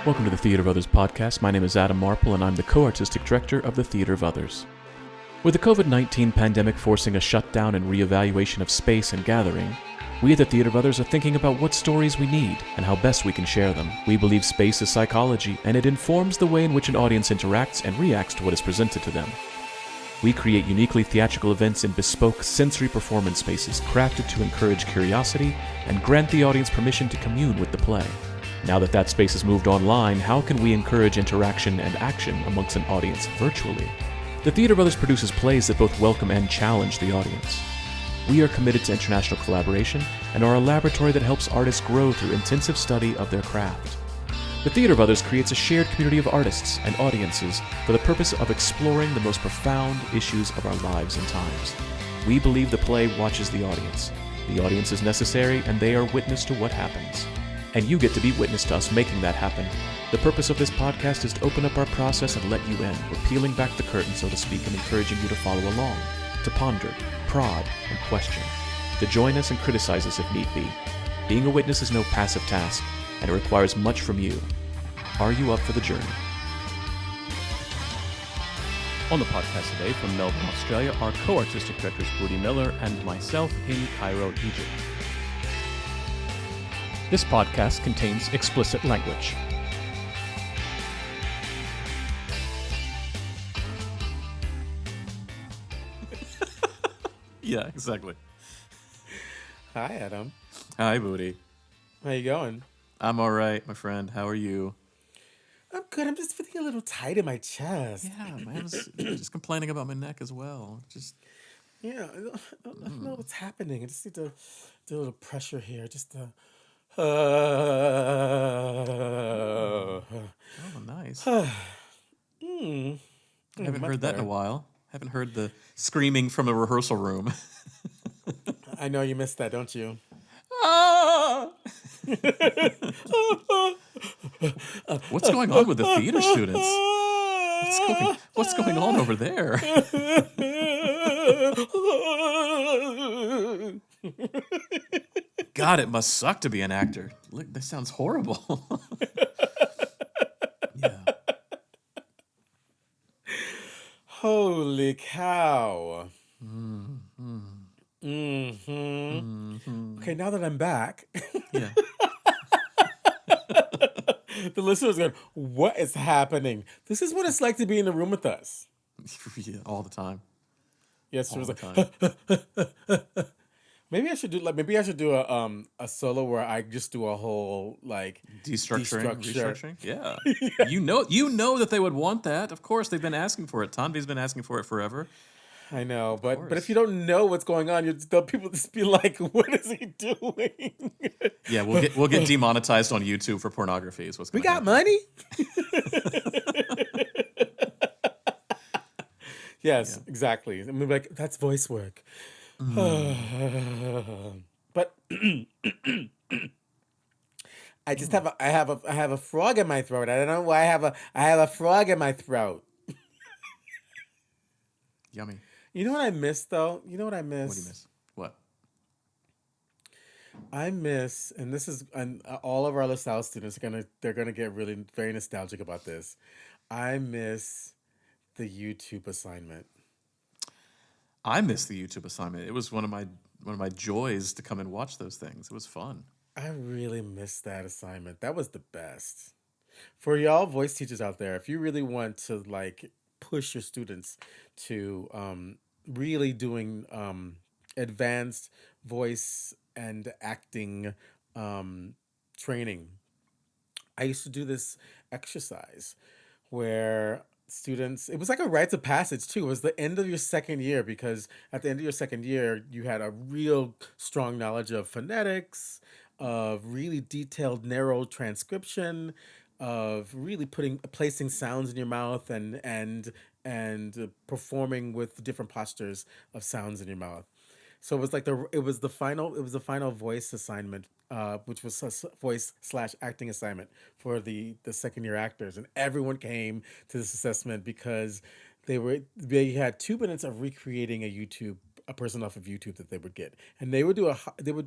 Welcome to the Theater of Others podcast. My name is Adam Marple, and I'm the co-artistic director of the Theater of Others. With the COVID-19 pandemic forcing a shutdown and reevaluation of space and gathering, we at the Theater of Others are thinking about what stories we need and how best we can share them. We believe space is psychology, and it informs the way in which an audience interacts and reacts to what is presented to them. We create uniquely theatrical events in bespoke sensory performance spaces crafted to encourage curiosity and grant the audience permission to commune with the play. Now that space has moved online, how can we encourage interaction and action amongst an audience virtually? The Theater of Others produces plays that both welcome and challenge the audience. We are committed to international collaboration and are a laboratory that helps artists grow through intensive study of their craft. The Theater of Others creates a shared community of artists and audiences for the purpose of exploring the most profound issues of our lives and times. We believe the play watches the audience. The audience is necessary, and they are witness to what happens. And you get to be witness to us making that happen. The purpose of this podcast is to open up our process and let you in. We're peeling back the curtain, so to speak, and encouraging you to follow along, to ponder, prod, and question, to join us and criticize us if need be. Being a witness is no passive task, and it requires much from you. Are you up for the journey? On the podcast today from Melbourne, Australia, our co-artistic directors Budi Miller and myself in Cairo, Egypt. This podcast contains explicit language. Yeah, exactly. Hi, Adam. Hi, Budi. How you going? I'm all right, my friend. How are you? I'm good. I'm just feeling a little tight in my chest. Yeah, man. I was just complaining about my neck as well. Yeah, I don't know what's happening. I just need to do a little pressure here. Oh, nice. I haven't heard that in a while. Haven't heard the screaming from a rehearsal room. I know you missed that, don't you? Ah! What's going on with the theater students? What's going on over there? God, it must suck to be an actor. Look, this sounds horrible. Yeah. Holy cow. Okay, now that I'm back, Yeah. the listener's going, what is happening? This is what it's like to be in the room with us. Yeah, all the time. Yes, she All was the like, time. maybe I should do a solo where I just do a whole like Restructuring. Yeah. You know that they would want that. Of course, they've been asking for it. Tanvi's been asking for it forever. I know, but if you don't know what's going on, people just be like, "What is he doing?" Yeah, we'll get demonetized on YouTube for pornography. Is what's going We got money. Yes, exactly. I mean, like that's voice work. But I just have a frog in my throat. I don't know why I have a frog in my throat. Yummy. You know what I miss though? You know what I miss? What do you miss? What? I miss, and this is, and all of our LaSalle students they're gonna get really very nostalgic about this. I miss the YouTube assignment. I miss the YouTube assignment. It was one of my joys to come and watch those things. It was fun. I really miss that assignment. That was the best. For y'all voice teachers out there, if you really want to like push your students to really doing advanced voice and acting training, I used to do this exercise where students, it was like a rite of passage too. It was the end of your second year, because at the end of your second year, you had a real strong knowledge of phonetics, of really detailed narrow transcription, of really placing sounds in your mouth and performing with different postures of sounds in your mouth. So it was like the final voice assignment, which was a voice/acting assignment for the second year actors, and everyone came to this assessment because they had 2 minutes of recreating a YouTube a person off of YouTube that they would get, and they would do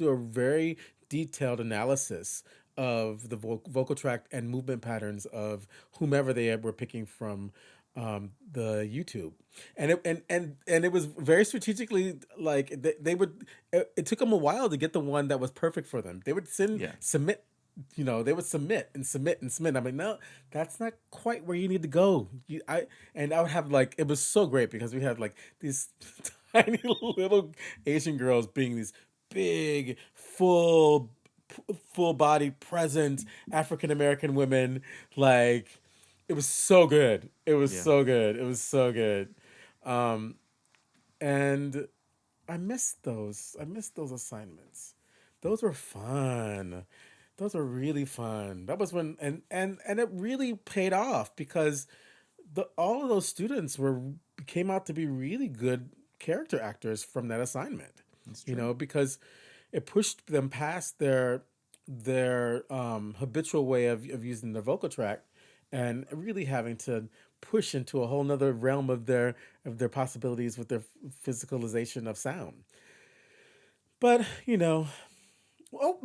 a very detailed analysis of the vocal tract and movement patterns of whomever they were picking from the YouTube, and it was very strategically like they would. It took them a while to get the one that was perfect for them. They would Yeah. submit, they would submit and submit and submit. I'm like, no, that's not quite where you need to go. I would have like, it was so great because we had like these tiny little Asian girls being these big, full bodied, present African American women. Like, it was so good. It was Yeah. so good. It was so good. Um, and I missed those. I missed those assignments. Those were fun. Those were really fun. That was when, and it really paid off because all of those students came out to be really good character actors from that assignment. That's true. Because it pushed them past their habitual way of using the vocal tract, and really having to push into a whole nother realm of their possibilities with their physicalization of sound. But oh,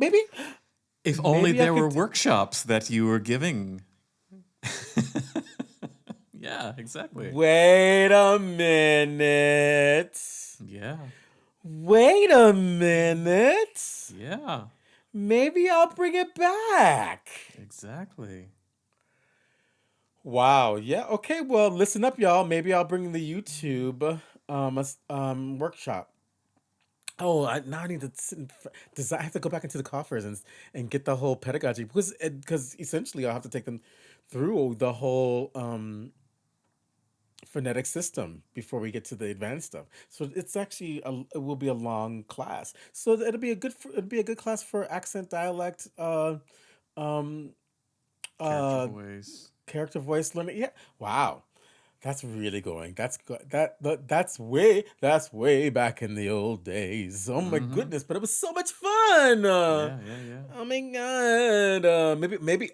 If only maybe I there were could. workshops that you were giving. Yeah, exactly. Wait a minute. Yeah. Wait a minute. Yeah. Maybe I'll bring it back. Exactly. Wow. Yeah. Okay. Well, listen up, y'all. Maybe I'll bring the YouTube workshop. Oh, now I need to sit design. I have to go back into the coffers and get the whole pedagogy because essentially I'll have to take them through the whole phonetic system before we get to the advanced stuff. So it's actually it will be a long class. So it'll be a good class for accent, dialect, um, Character uh, voice. character voice learning. Yeah. Wow. That's really going. That's way back in the old days. Oh my Mm-hmm. goodness! But it was so much fun. Yeah, yeah, yeah. Oh my god. Maybe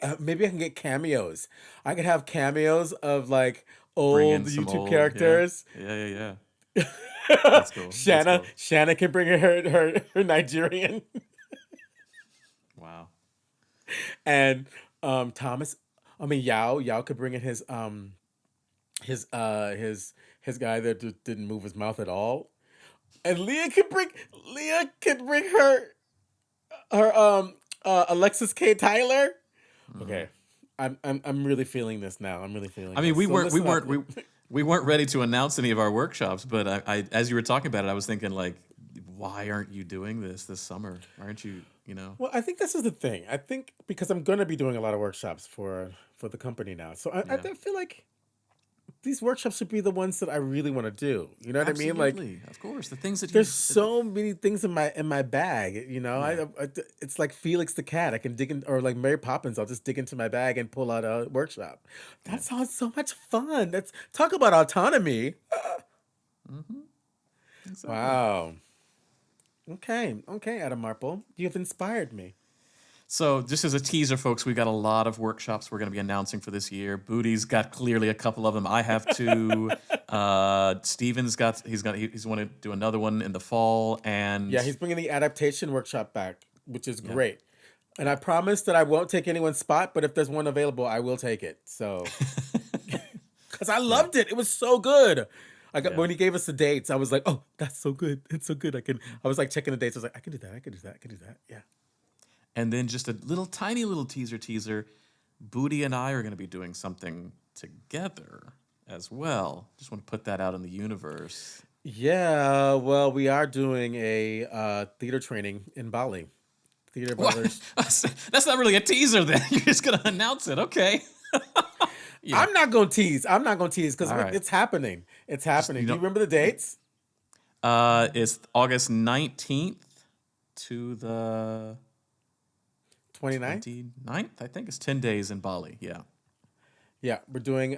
I can get cameos. I could have cameos of like Bring old in some YouTube old, yeah. characters. Yeah, yeah, yeah. That's cool. That's Shanna cool. Shanna can bring her Nigerian, Wow. and Thomas. I mean Yao could bring in his guy that didn't move his mouth at all. And Leah could bring her Alexis K. Tyler. Mm-hmm. Okay. I'm really feeling this now. I'm really I feeling mean, this. we So weren't we listen up. weren't we weren't ready to announce any of our workshops, but I as you were talking about it, I was thinking like, why aren't you doing this summer? Why aren't you, you know? Well, I think this is the thing. I think because I'm gonna be doing a lot of workshops for the company now. So I Yeah. feel like these workshops should be the ones that I really want to do. You know what I mean? Like, Absolutely. Of course. The things that there's you so many things in my bag. yeah. It's like Felix the cat. I can dig in, or like Mary Poppins. I'll just dig into my bag and pull out a workshop. Yeah. That sounds so much fun. That's talk about autonomy. Mm-hmm. Exactly. Wow. Okay, Adam Marple, you've inspired me. So, just as a teaser, folks, we've got a lot of workshops we're going to be announcing for this year. Budi's got clearly a couple of them. I have two. Steven's he's want to do another one in the fall, and Yeah, he's bringing the adaptation workshop back, which is yeah, great. And I promise that I won't take anyone's spot, but if there's one available, I will take it. So, because I yeah, loved it, it was so good. yeah. When he gave us the dates, I was like, "Oh, that's so good! It's so good." I was like checking the dates. I was like, "I can do that. I can do that. I can do that." Yeah. And then just a little tiny little teaser. Budi and I are going to be doing something together as well. Just want to put that out in the universe. Yeah. Well, we are doing a theater training in Bali. Theater of What? Others. That's not really a teaser then. You're just going to announce it. Okay. Yeah. I'm not gonna tease. I'm not gonna tease because All right. it's happening. It's Just happening. Do you remember the dates? it's August 19th to the 29th? 29th. I think it's 10 days in Bali. Yeah. Yeah, we're doing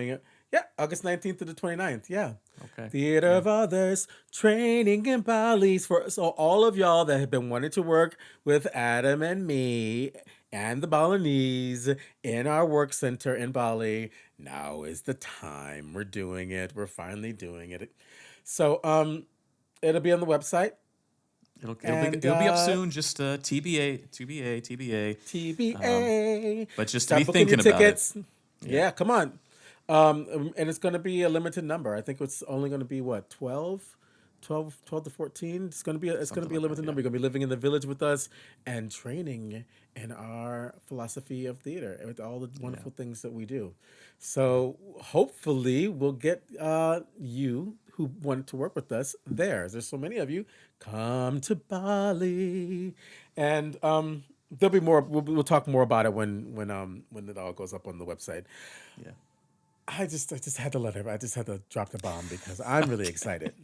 it. Yeah, August 19th to the 29th. Yeah. Okay. Theater Yeah. of Others, training in Bali's for so all of y'all that have been wanting to work with Adam and me and the Balinese in our work center in Bali. Now is the time. We're doing it. We're finally doing it. So It'll be on the website. And It'll be up soon. Just TBA, TBA, TBA. TBA. But just to be Start booking your thinking about it. tickets. Yeah. Yeah, come on. And it's going to be a limited number. I think it's only going to be what, 12? 12 to 14. It's going to Something be a like that. limited Yeah. number. You're going to be living in the village with us and training in our philosophy of theater with all the Yeah. wonderful things that we do. Yeah. So hopefully we'll get you who want to work with us there. There's so many of you. Come to Bali, and there'll be more. We'll talk more about it when it all goes up on the website. Yeah. I just had to I just had to drop the bomb because I'm really Okay. excited.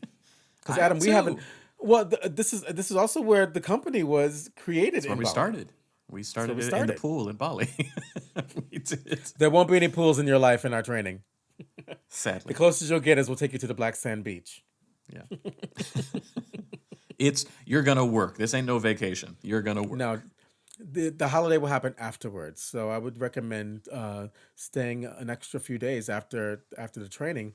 Because I am Adam, we haven't. too. Well, this is also where the company was created That's where in we Bali. started. We That's where started we it in the started. pool in Bali. We did. There won't be any pools in your life in our training. The Sadly. closest you'll get is we'll take you to the black sand beach. Yeah. You're gonna work. This ain't no vacation. You're gonna Now, work. the holiday will happen afterwards, so I would recommend staying an extra few days after the training,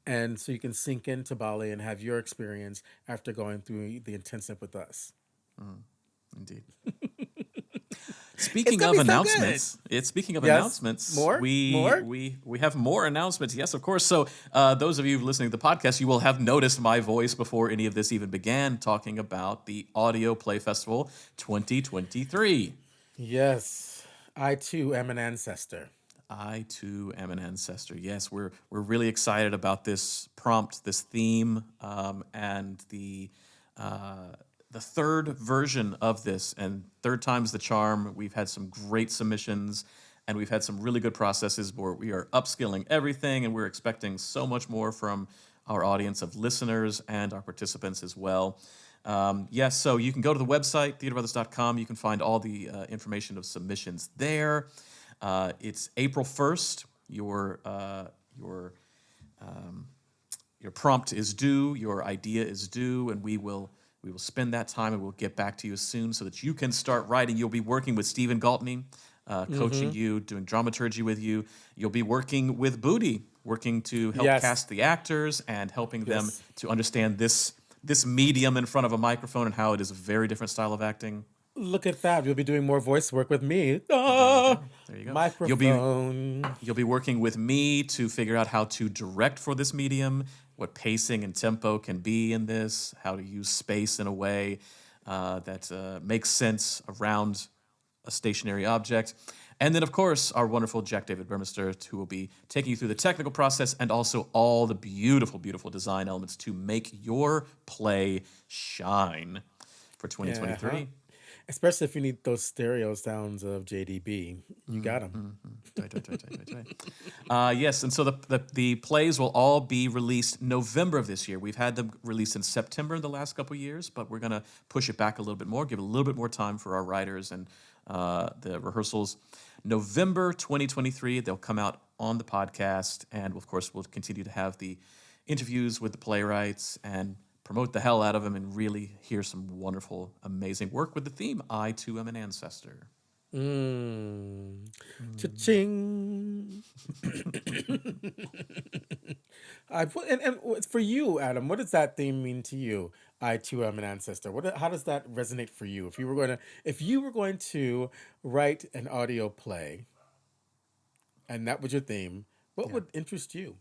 and so you can sink into Bali and have your experience after going through the intensive with us. Indeed. It's Speaking gonna of be so good. announcements, speaking of Yes, announcements, more, we more. we we have more announcements. Yes, of course. So those of you listening to the podcast, you will have noticed my voice before any of this even began, talking about the Audio Play Festival 2023. Yes, I too am an ancestor. I too am an ancestor. Yes, we're really excited about this prompt, this theme, and the third version of this, and third time's the charm. We've had some great submissions, and we've had some really good processes where we are upskilling everything, and we're expecting so much more from our audience of listeners and our participants as well. Yes, so you can go to the website, theaterbrothers.com. You can find all the information of submissions there. It's April 1st. Your prompt is due, your idea is due, and we will spend that time and we'll get back to you soon so that you can start writing. You'll be working with Stephen Galtney, coaching Mm-hmm. you, doing dramaturgy with you. You'll be working with Budi, working to help Yes, cast the actors and helping them yes. to understand this medium in front of a microphone and how it is a very different style of acting. Look at that. You'll be doing more voice work with me. There you Ah, go. There you go. You'll be microphone. You'll be working with me to figure out how to direct for this medium, what pacing and tempo can be in this, how to use space in a way that makes sense around a stationary object. And then, of course, our wonderful Jack David Burmeister, who will be taking you through the technical process and also all the beautiful, beautiful design elements to make your play shine for Yeah, huh? 2023. Especially if you need those stereo sounds of JDB. You got them. Tight, tight, tight, tight, tight, tight. Yes, and so the plays will all be released November of this year. We've had them released in September in the last couple of years, but we're going to push it back a little bit more, give it a little bit more time for our writers and the rehearsals. November 2023, they'll come out on the podcast, and of course, we'll continue to have the interviews with the playwrights and promote the hell out of them and really hear some wonderful, amazing work with the theme, I Too Am an Ancestor. Mm. Cha-ching. And for you, Adam, what does that theme mean to you? I too am an ancestor. How does that resonate for you? If you were going to write an audio play and that was your theme, what Yeah. would interest you?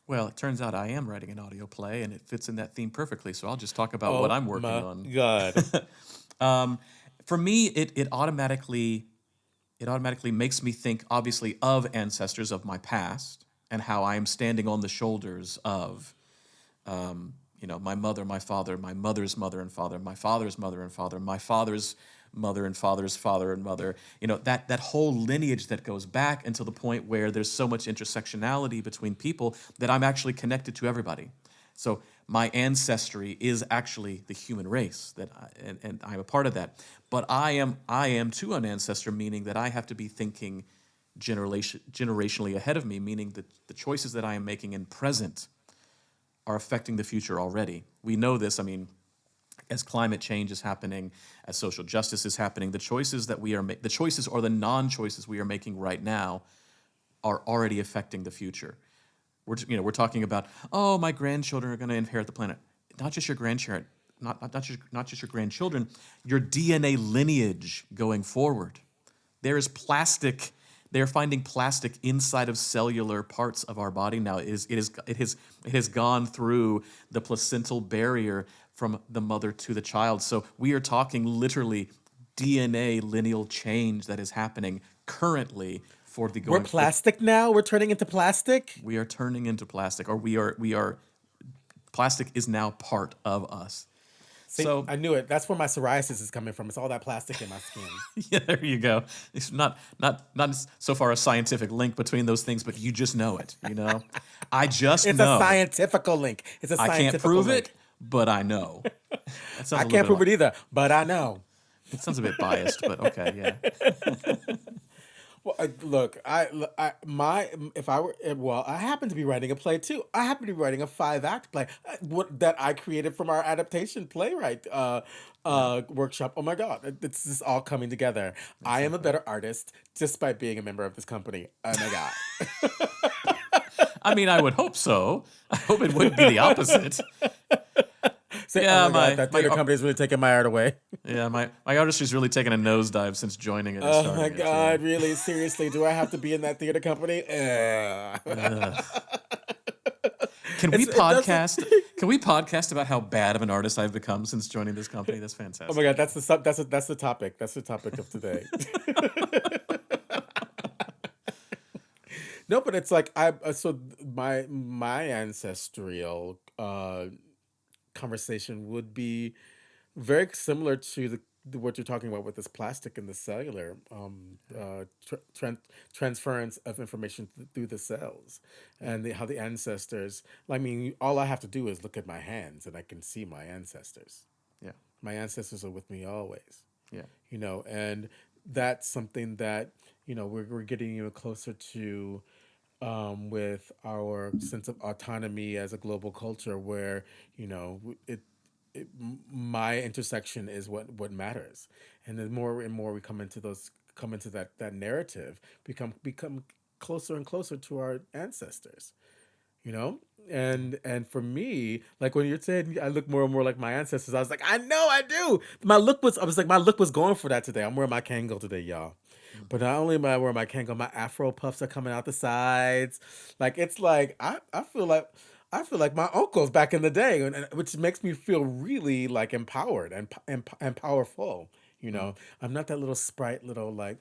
Well, it turns out I am writing an audio play, and it fits in that theme perfectly. So I'll just talk about what Oh I'm working my on. God. um, for me, it automatically makes me think, obviously, of ancestors of my past and how I am standing on the shoulders of, my mother, my father, my mother's mother and father, my father's mother and father, my father's mother and father's father and mother. That whole lineage that goes back until the point where there's so much intersectionality between people that I'm actually connected to everybody. So my ancestry is actually the human race and I'm a part of that. But I am too an ancestor, meaning that I have to be thinking generationally ahead of me, meaning that the choices that I am making in present are affecting the future already. We know this. I mean, as climate change is happening, as social justice is happening, the choices that we are the choices or the non-choices we are making right now are already affecting the future. We're talking about, oh, my grandchildren are going to inherit the planet. not just your grandchildren, not just your grandchildren, your DNA lineage going forward. There is plastic. They're finding plastic inside of cellular parts of our body now. It has gone through the placental barrier from the mother to the child. So we are talking literally DNA lineal change that is happening currently for the We're going. plastic now. We're turning into plastic. We are turning into plastic, or we are. Plastic is now part of us. See, So I knew it. That's where my psoriasis is coming from. It's all that plastic in my skin. yeah, there you go. It's not so far a scientific link between those things, but you just know it. I just It's know. a scientifical link. It's a I scientifical can't prove link. it, but I know. That sounds I a little can't bit prove it either, but I know. It sounds a bit biased, but okay, yeah. Well, look, I happen to be writing a play too. I happen to be writing a 5-act play that I created from our adaptation playwright workshop. Oh my God, it's just all coming together. I am a better artist just by being a member of this company. Oh my God. I mean, I would hope so. I hope it wouldn't be the opposite. Say, Yeah, oh my God, that theater company is really taking my art away. Yeah, my artistry's really taken a nosedive since joining it and Oh starting my it. God, really? Seriously, do I have to be in that theater company? Can we It doesn't. podcast? Can we podcast about how bad of an artist I've become since joining this company? That's Oh fantastic. my God, that's the topic. That's the topic of today. No, but it's like my ancestral conversation would be very similar to what you're talking about with this plastic and the cellular transference of information through the cells, Yeah, and how the ancestors. I mean, all I have to do is look at my hands, and I can see my ancestors. yeah, My ancestors are with me always. yeah, And that's something that we're getting even closer to, with our sense of autonomy as a global culture, where my intersection is what matters, and the more and more we come into that narrative, become closer and closer to our ancestors, you know yeah. and for me, like when you're saying I look more and more like my ancestors, I was like, I know I do. My look was going for that today. I'm wearing my Kango today, y'all. But not only am I wearing my Kango, my afro puffs are coming out the sides. Like, it's like I feel like my uncles back in the day, which makes me feel really like empowered and powerful. Mm. I'm not that little sprite, little, like,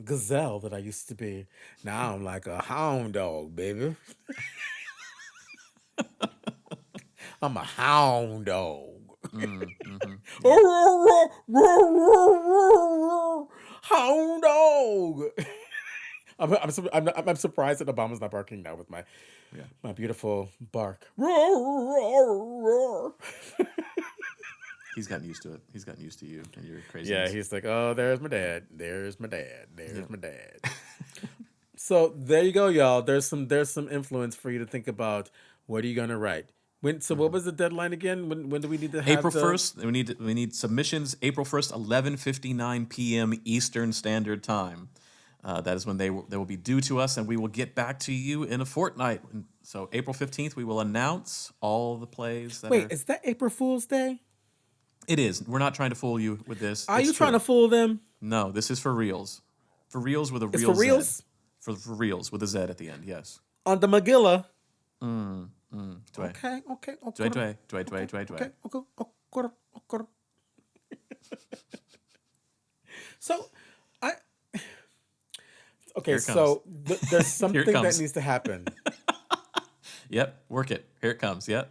gazelle that I used to be. Now I'm like a hound dog, baby. I'm a hound dog. Mm, mm-hmm. Yeah. Hound dog. I'm surprised that Obama's not barking now with my Yeah. my beautiful bark. He's gotten used to it. He's gotten used to you and your Yeah, craziness. he's like, oh, there's my dad. There's my dad. Yeah. There's my dad. So there you go, y'all. There's some influence for you to think about. What are you gonna write? What Mhm. was the deadline again? When do we need to April have the? 1st, we need submissions. April 1st, 11:59 p.m. Eastern Standard Time. That is when they will be due to us, and we will get back to you in a fortnight. And so April 15th, we will announce all the plays that Wait, are. is that April Fool's Day? It is. We're not trying to fool you with this. Are It's you trying true. to fool them? No, this is for reals. For reals with a It's for real Z. reals For reals with a Z at the end. Yes. on the Magilla. Dway. Okay, okay, Dway, okay, dway, dway, dway, dway, okay, dway. okay, okay, okay. So, I okay. Here it comes. So there's Here it something that comes. needs to happen. Yep. Work it. Here it comes. Yep.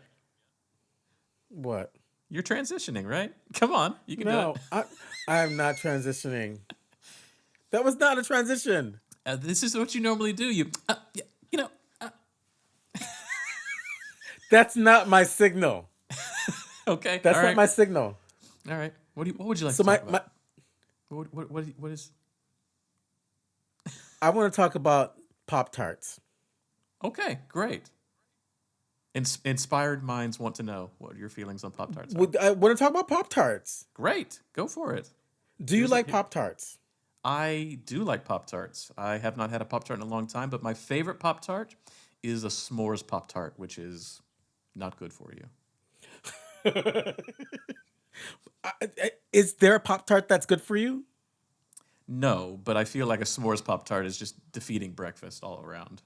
What? You're transitioning, right? Come on. You can do No, it. I am not transitioning. That was not a transition. This is what you normally do. Yeah, you know, That's not my signal. okay. That's All not right. my signal. All right. What would you like So to my, talk my about? What is? I want to talk about Pop Tarts. Okay, great. Inspired minds want to know what your feelings on Pop Tarts are. I want to talk about Pop Tarts. Great, go for it. Do you like Pop Tarts? I do like Pop Tarts. I have not had a Pop Tart in a long time, but my favorite Pop Tart is a s'mores Pop Tart, which is not good for you. Is there a Pop Tart that's good for you? No, but I feel like a s'mores Pop Tart is just defeating breakfast all around.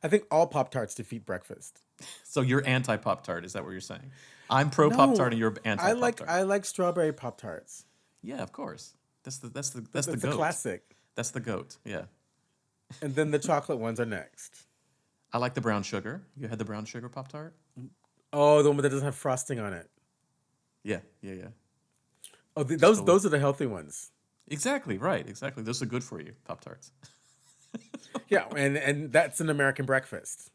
I think all Pop Tarts defeat breakfast. So you're anti Pop Tart, is that what you're saying? I'm pro Pop Tart No, and you're anti Pop Tart. I like strawberry Pop Tarts. Yeah, of course. That's the That's a goat. classic. That's the goat. Yeah. And then the chocolate ones are next. I like the brown sugar. You had the brown sugar Pop Tart? Oh, the one that doesn't have frosting on it. Yeah, yeah, yeah. Oh, Just a little. those are the healthy ones. Exactly, right, exactly. Those are good for you, Pop Tarts. Yeah, and that's an American breakfast.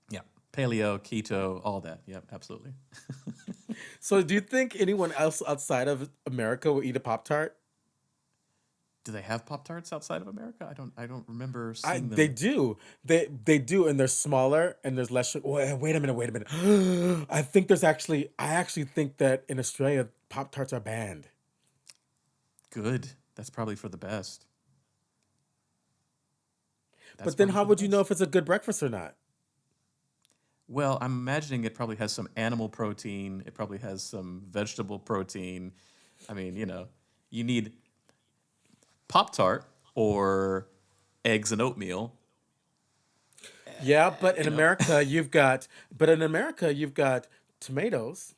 Yeah. Paleo, keto, all that. Yep, absolutely. So, do you think anyone else outside of America will eat a Pop Tart? Do they have Pop Tarts outside of America? I don't remember seeing They them. do. They do, and they're smaller and there's less sugar. Wait a minute. Wait a minute. I actually think that in Australia, Pop Tarts are banned. Good. That's probably for the best. That's But then, probably how for the would you know best. if it's a good breakfast or not? Well, I'm imagining it probably has some animal protein. It probably has some vegetable protein. I mean, you need Pop Tart or eggs and oatmeal. Yeah, but You know. in America you've got tomatoes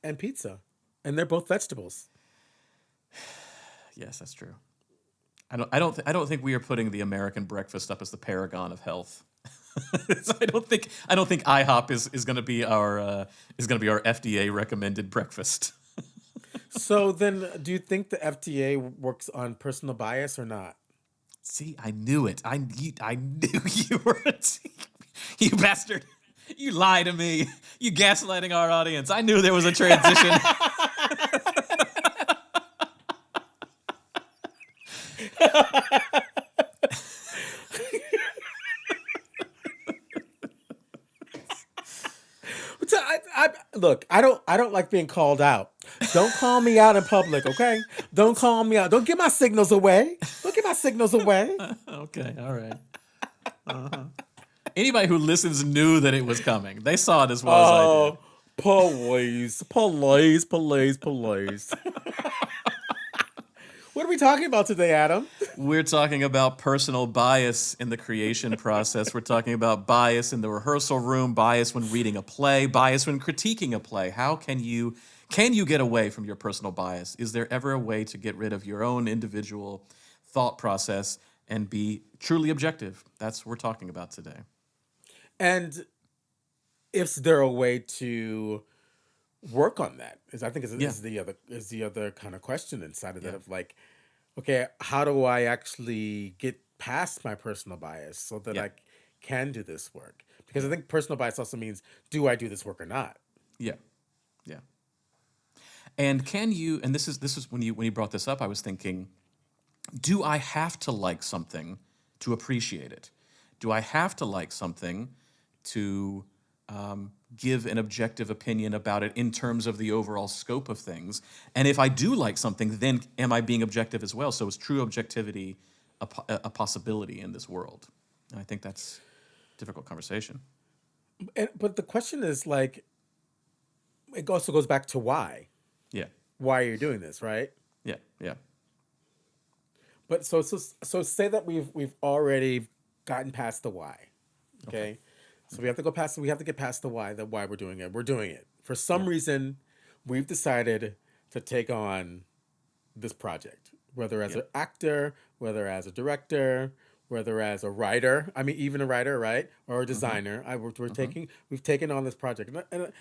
and pizza, and they're both vegetables. Yes, that's true. I don't think we are putting the American breakfast up as the paragon of health. So I don't think IHOP is going to be our FDA recommended breakfast. So then, do you think the FDA works on personal bias or not? See, I knew it. I knew you were you bastard. You lie to me. You gaslighting our audience. I knew there was a transition. Look, I don't like being called out. Don't call me out in public, okay? Don't call me out. Don't get my signals away. Don't get my signals away. Okay, all right. Anybody who listens knew that it was coming. They saw it as well as I did. Oh, police. What are we talking about today, Adam? We're talking about personal bias in the creation process. We're talking about bias in the rehearsal room, bias when reading a play, bias when critiquing a play. How can you get away from your personal bias? Is there ever a way to get rid of your own individual thought process and be truly objective? That's what we're talking about today. And is there a way to work on that? I think Yeah, is the other kind of question inside of that yeah, of like, okay, how do I actually get past my personal bias so that yeah, can do this work? Because I yeah, think personal bias also means, do I do this work or not? yeah, yeah. And can you? And this is when you brought this up, I was thinking, do I have to like something to appreciate it? Do I have to like something to give an objective opinion about it in terms of the overall scope of things? And if I do like something, then am I being objective as well? So is true objectivity a possibility in this world? And I think that's a difficult conversation. But the question is like, it also goes back to why. Yeah, Why are you doing this, right? yeah, yeah, But so say that we've already gotten past the why. okay, Okay. So we have to get past the why we're doing it. We're doing it. For yeah, some reason, we've decided to take on this project, whether as yeah, an actor, whether as a director, whether as a writer. I mean, even a writer, right, or a mm-hmm, designer. mm-hmm. We've taken on this project, and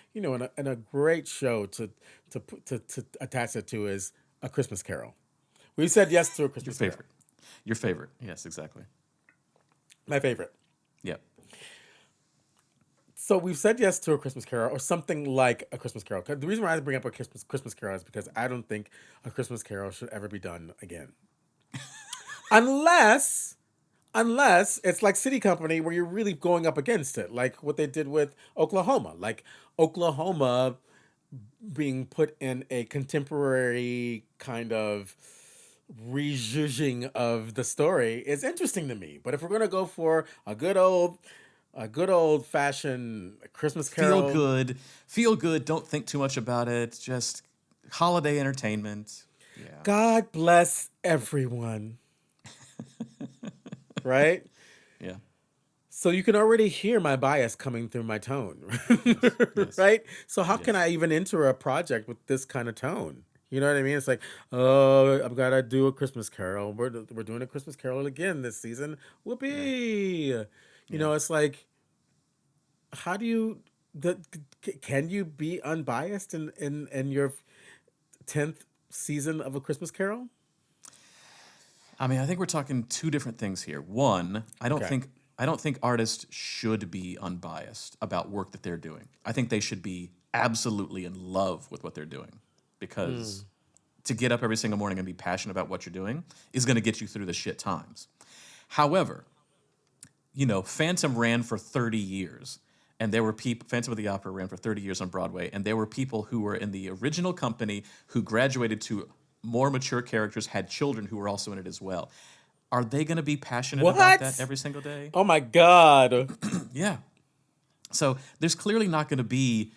a great show to attach it to is A Christmas Carol. We said yes to A Your Christmas Carol. favorite, your favorite, yes, exactly. My favorite. Yeah, So we've said yes to A Christmas Carol or something like A Christmas Carol. 'Cause the reason why I bring up A Christmas Carol is because I don't think A Christmas Carol should ever be done again, unless it's like City Company where you're really going up against it, like what they did with Oklahoma, like Oklahoma being put in a contemporary kind of rejudging of the story is interesting to me. But if we're gonna go for a good old A good old fashioned Christmas Feel Carol. good, feel good. Don't think too much about it. Just holiday entertainment. Yeah, God bless everyone, right? yeah, So you can already hear my bias coming through my tone, yes, yes, right? So how can yes, I even enter a project with this kind of tone? You know what I mean? It's like, oh, I've got to do a Christmas Carol. We're doing a Christmas Carol again this season. right, Whoopee! You yeah. know, it's like, how do you the can you be unbiased in your 10th season of a Christmas Carol? I mean, I think we're talking two different things here. One, Okay. I don't think artists should be unbiased about work that they're doing. I think they should be absolutely in love with what they're doing because Mm. to get up every single morning and be passionate about what you're doing is going to get you through the shit times. However, Phantom ran for 30 years. And there were people, Phantom of the Opera ran for 30 years on Broadway, and there were people who were in the original company who graduated to more mature characters, had children who were also in it as well. Are they going to be passionate about that What? every single day? Oh my God. Yeah. So there's clearly not going to be,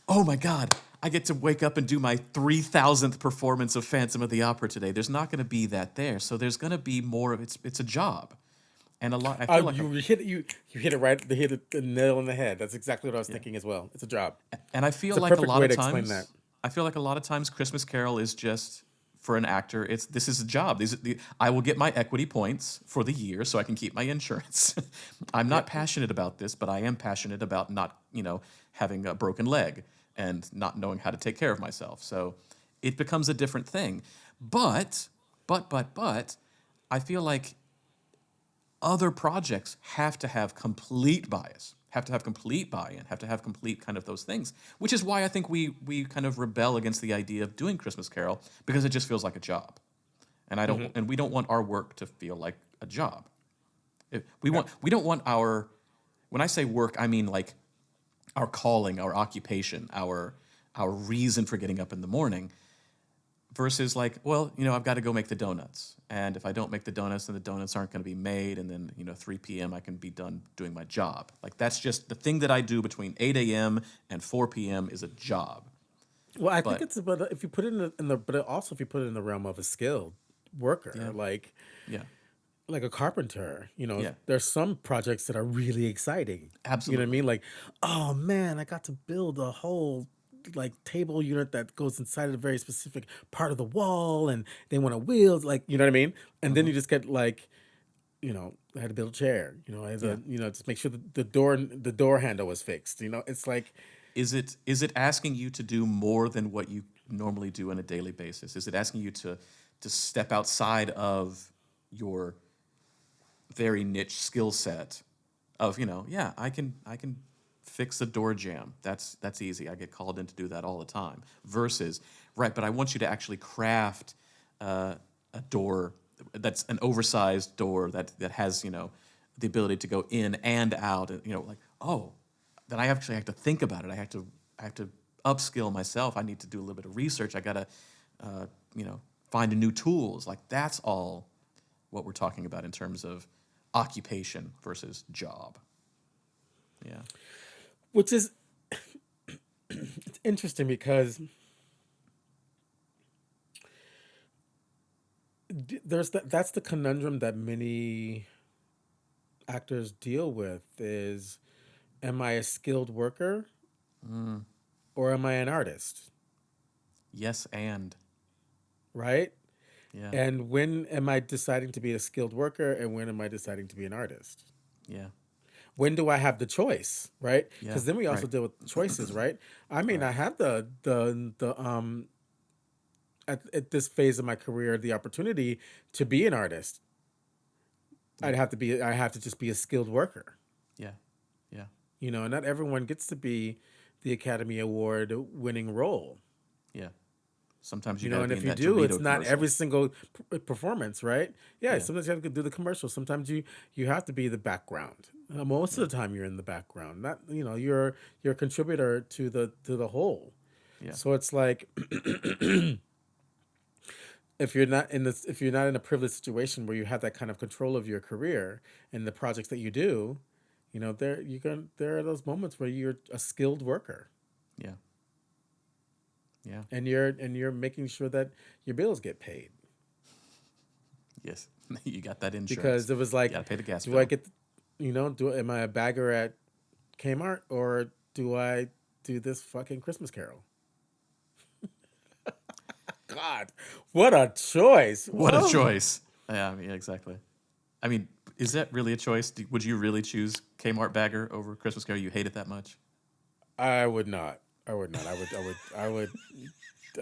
oh my God, I get to wake up and do my 3,000th performance of Phantom of the Opera today. There's not going to be that there. So there's going to be more of it's a job. And a lot, I feel like, You hit it. You hit it right. You hit it the nail on the head. That's exactly what I was yeah. thinking as well. It's a job. And It's a perfect way to explain that. I feel like a lot of times Christmas Carol is just for an actor. This is a job. I will get my equity points for the year so I can keep my insurance. I'm not Yep. passionate about this, but I am passionate about not, having a broken leg and not knowing how to take care of myself. So it becomes a different thing. But, but, I feel like other projects have to have complete bias, have to have complete buy-in, have to have complete kind of those things, which is why I think we kind of rebel against the idea of doing Christmas Carol because it just feels like a job. Hmm. And we don't want our work to feel like a job. Yeah. We don't want our when I say work, I mean like our calling, our occupation, our reason for getting up in the morning versus like, well, I've got to go make the donuts. And if I don't make the donuts, then the donuts aren't going to be made. And then, 3 p.m. I can be done doing my job. Like that's just the thing that I do between 8 a.m. and 4 p.m. is a job. Well, I think But it's about if you put it but also if you put it in the realm of a skilled worker, yeah, yeah, like a carpenter, yeah, there's some projects that are really exciting. You know what I absolutely. mean? Like, oh man, I got to build a whole like table unit that goes inside a very specific part of the wall, and they want a wheels, like you know what I mean? And then Hmm. you just get like, I had to build a chair. I had Yeah. to, just make sure that the door handle was fixed. It's like, Is it asking you to do more than what you normally do on a daily basis? Is it asking you to step outside of your very niche skill set of yeah, I can fix a door jam. That's easy. I get called in to do that all the time. Versus right, but I want you to actually craft a door that's an oversized door that has the ability to go in and out. And like oh, then I actually have to think about it. I have to upskill myself. I need to do a little bit of research. I gotta uh, find new tools. Like that's all what we're talking about in terms of occupation versus job. Yeah. which is it's interesting because that's the conundrum that many actors deal with is, am I a skilled worker Mm, or am I an artist, yes, and right? yeah, And when am I deciding to be a skilled worker and when am I deciding to be an artist? yeah, When do I have the choice, right? yeah. Because then we also Right, deal with choices, right? I may right. not have the at this phase of my career the opportunity to be an artist. Yeah, I have to just be a skilled worker. yeah, yeah, And not everyone gets to be the Academy Award winning role. yeah. Sometimes you got to And be if in you that do, it's Dorito not every commercial. single performance, right? Yeah, Yeah, sometimes you have to do the commercial. Sometimes you have to be the background. Most yeah, of the time, you're in the background. Not you're a contributor to the whole. yeah, So it's like if you're not in a privileged situation where you have that kind of control of your career and the projects that you do, there are those moments where you're a skilled worker Yeah. Yeah. and you're making sure that your bills get paid. Yes. You got that insurance. Because it was You got like, to pay the gas do I bill. get, do am I a bagger at Kmart or do I do this fucking Christmas Carol? God, what a choice! What a Whoa. choice. Yeah, exactly. I mean, is that really a choice? Would you really choose Kmart bagger over Christmas Carol? You hate it that much? I would not. I would not. I would.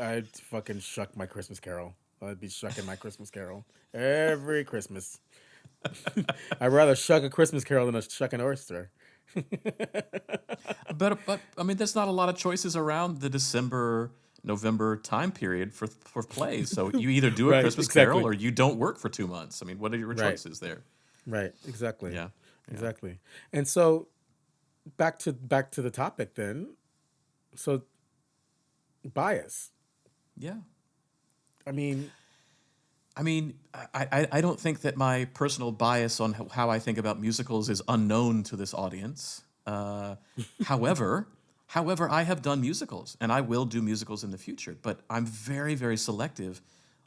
I'd fucking shuck my Christmas Carol. I'd be shucking my Christmas Carol every Christmas. I'd rather shuck a Christmas Carol than a shuck an oyster. But I mean, there's not a lot of choices around the December, November time period for plays. So you either do a Right. Christmas Carol Exactly. or you don't work for 2 months. I mean, what are your Right. choices there? Right. Exactly. Yeah, yeah, Exactly. And so back to the topic then. So bias. yeah. I mean, I mean, I don't think that my personal bias on how I think about musicals is unknown to this audience. However, however, I have done musicals and I will do musicals in the future, but I'm very, very selective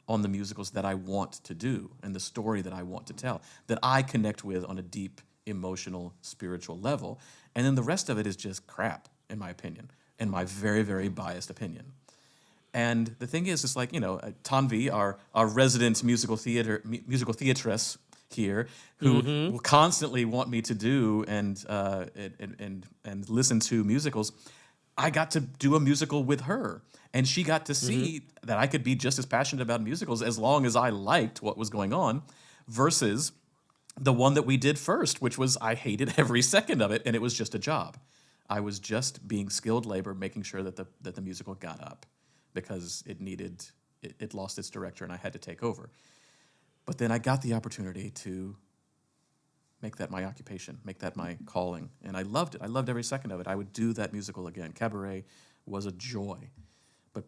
on the musicals that I want to do and the story that I want to tell, that I connect with on a deep emotional, spiritual level. And then the rest of it is just crap, in my opinion, in my very, very biased opinion. And the thing is, it's like, Tanvi, our resident musical theatress here, who mm-hmm, will constantly want me to do and listen to musicals. I got to do a musical with her, and she got to mm-hmm. see that I could be just as passionate about musicals as long as I liked what was going on, versus the one that we did first, which was I hated every second of it, and it was just a job. I was just being skilled labor, making sure that the musical got up because it lost its director, and I had to take over. But then I got the opportunity to make that my occupation, make that my calling, and I loved it. I loved every second of it. I would do that musical again. Cabaret was a joy, but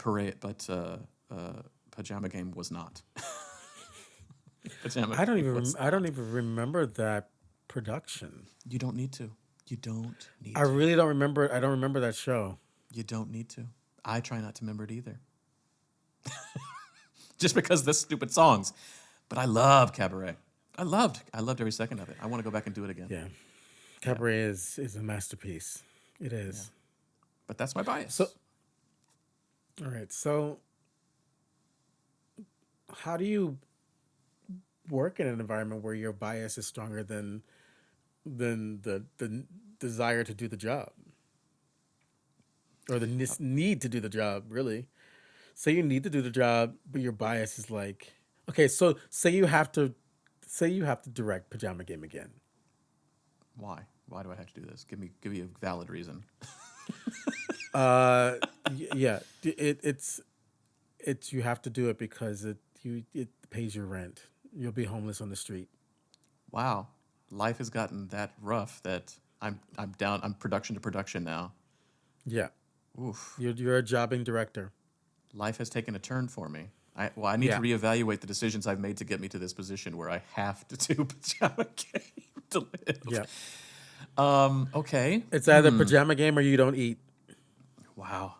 Pajama Game was not. Pajama Game was I don't not. even remember that production. You don't need to. You don't I need to. really don't remember. I don't remember that show. You don't need to. I try not to remember it either. Just because of the stupid songs. But I love Cabaret. I loved every second of it. I want to go back and do it again. Yeah, Yeah, Cabaret is a masterpiece. It yeah. is. But that's my So, bias. all right. So, how do you work in an environment where your bias is stronger than the desire to do the job or the need to do the job? Really, say you need to do the job, but your bias is like, okay. So, say you have to direct Pajama Game again. Why? Why do I have to do this? Give me a valid reason. Yeah, it's you have to do it because it pays your rent. You'll be homeless on the street. Wow. Life has gotten that rough that I'm down. I'm production to production now. Yeah, Oof. you're a jobbing director. Life has taken a turn for me. I need to Yeah, reevaluate the decisions I've made to get me to this position where I have to do pajama game to live. yeah. Okay. It's either Pajama Game or you don't eat. Wow.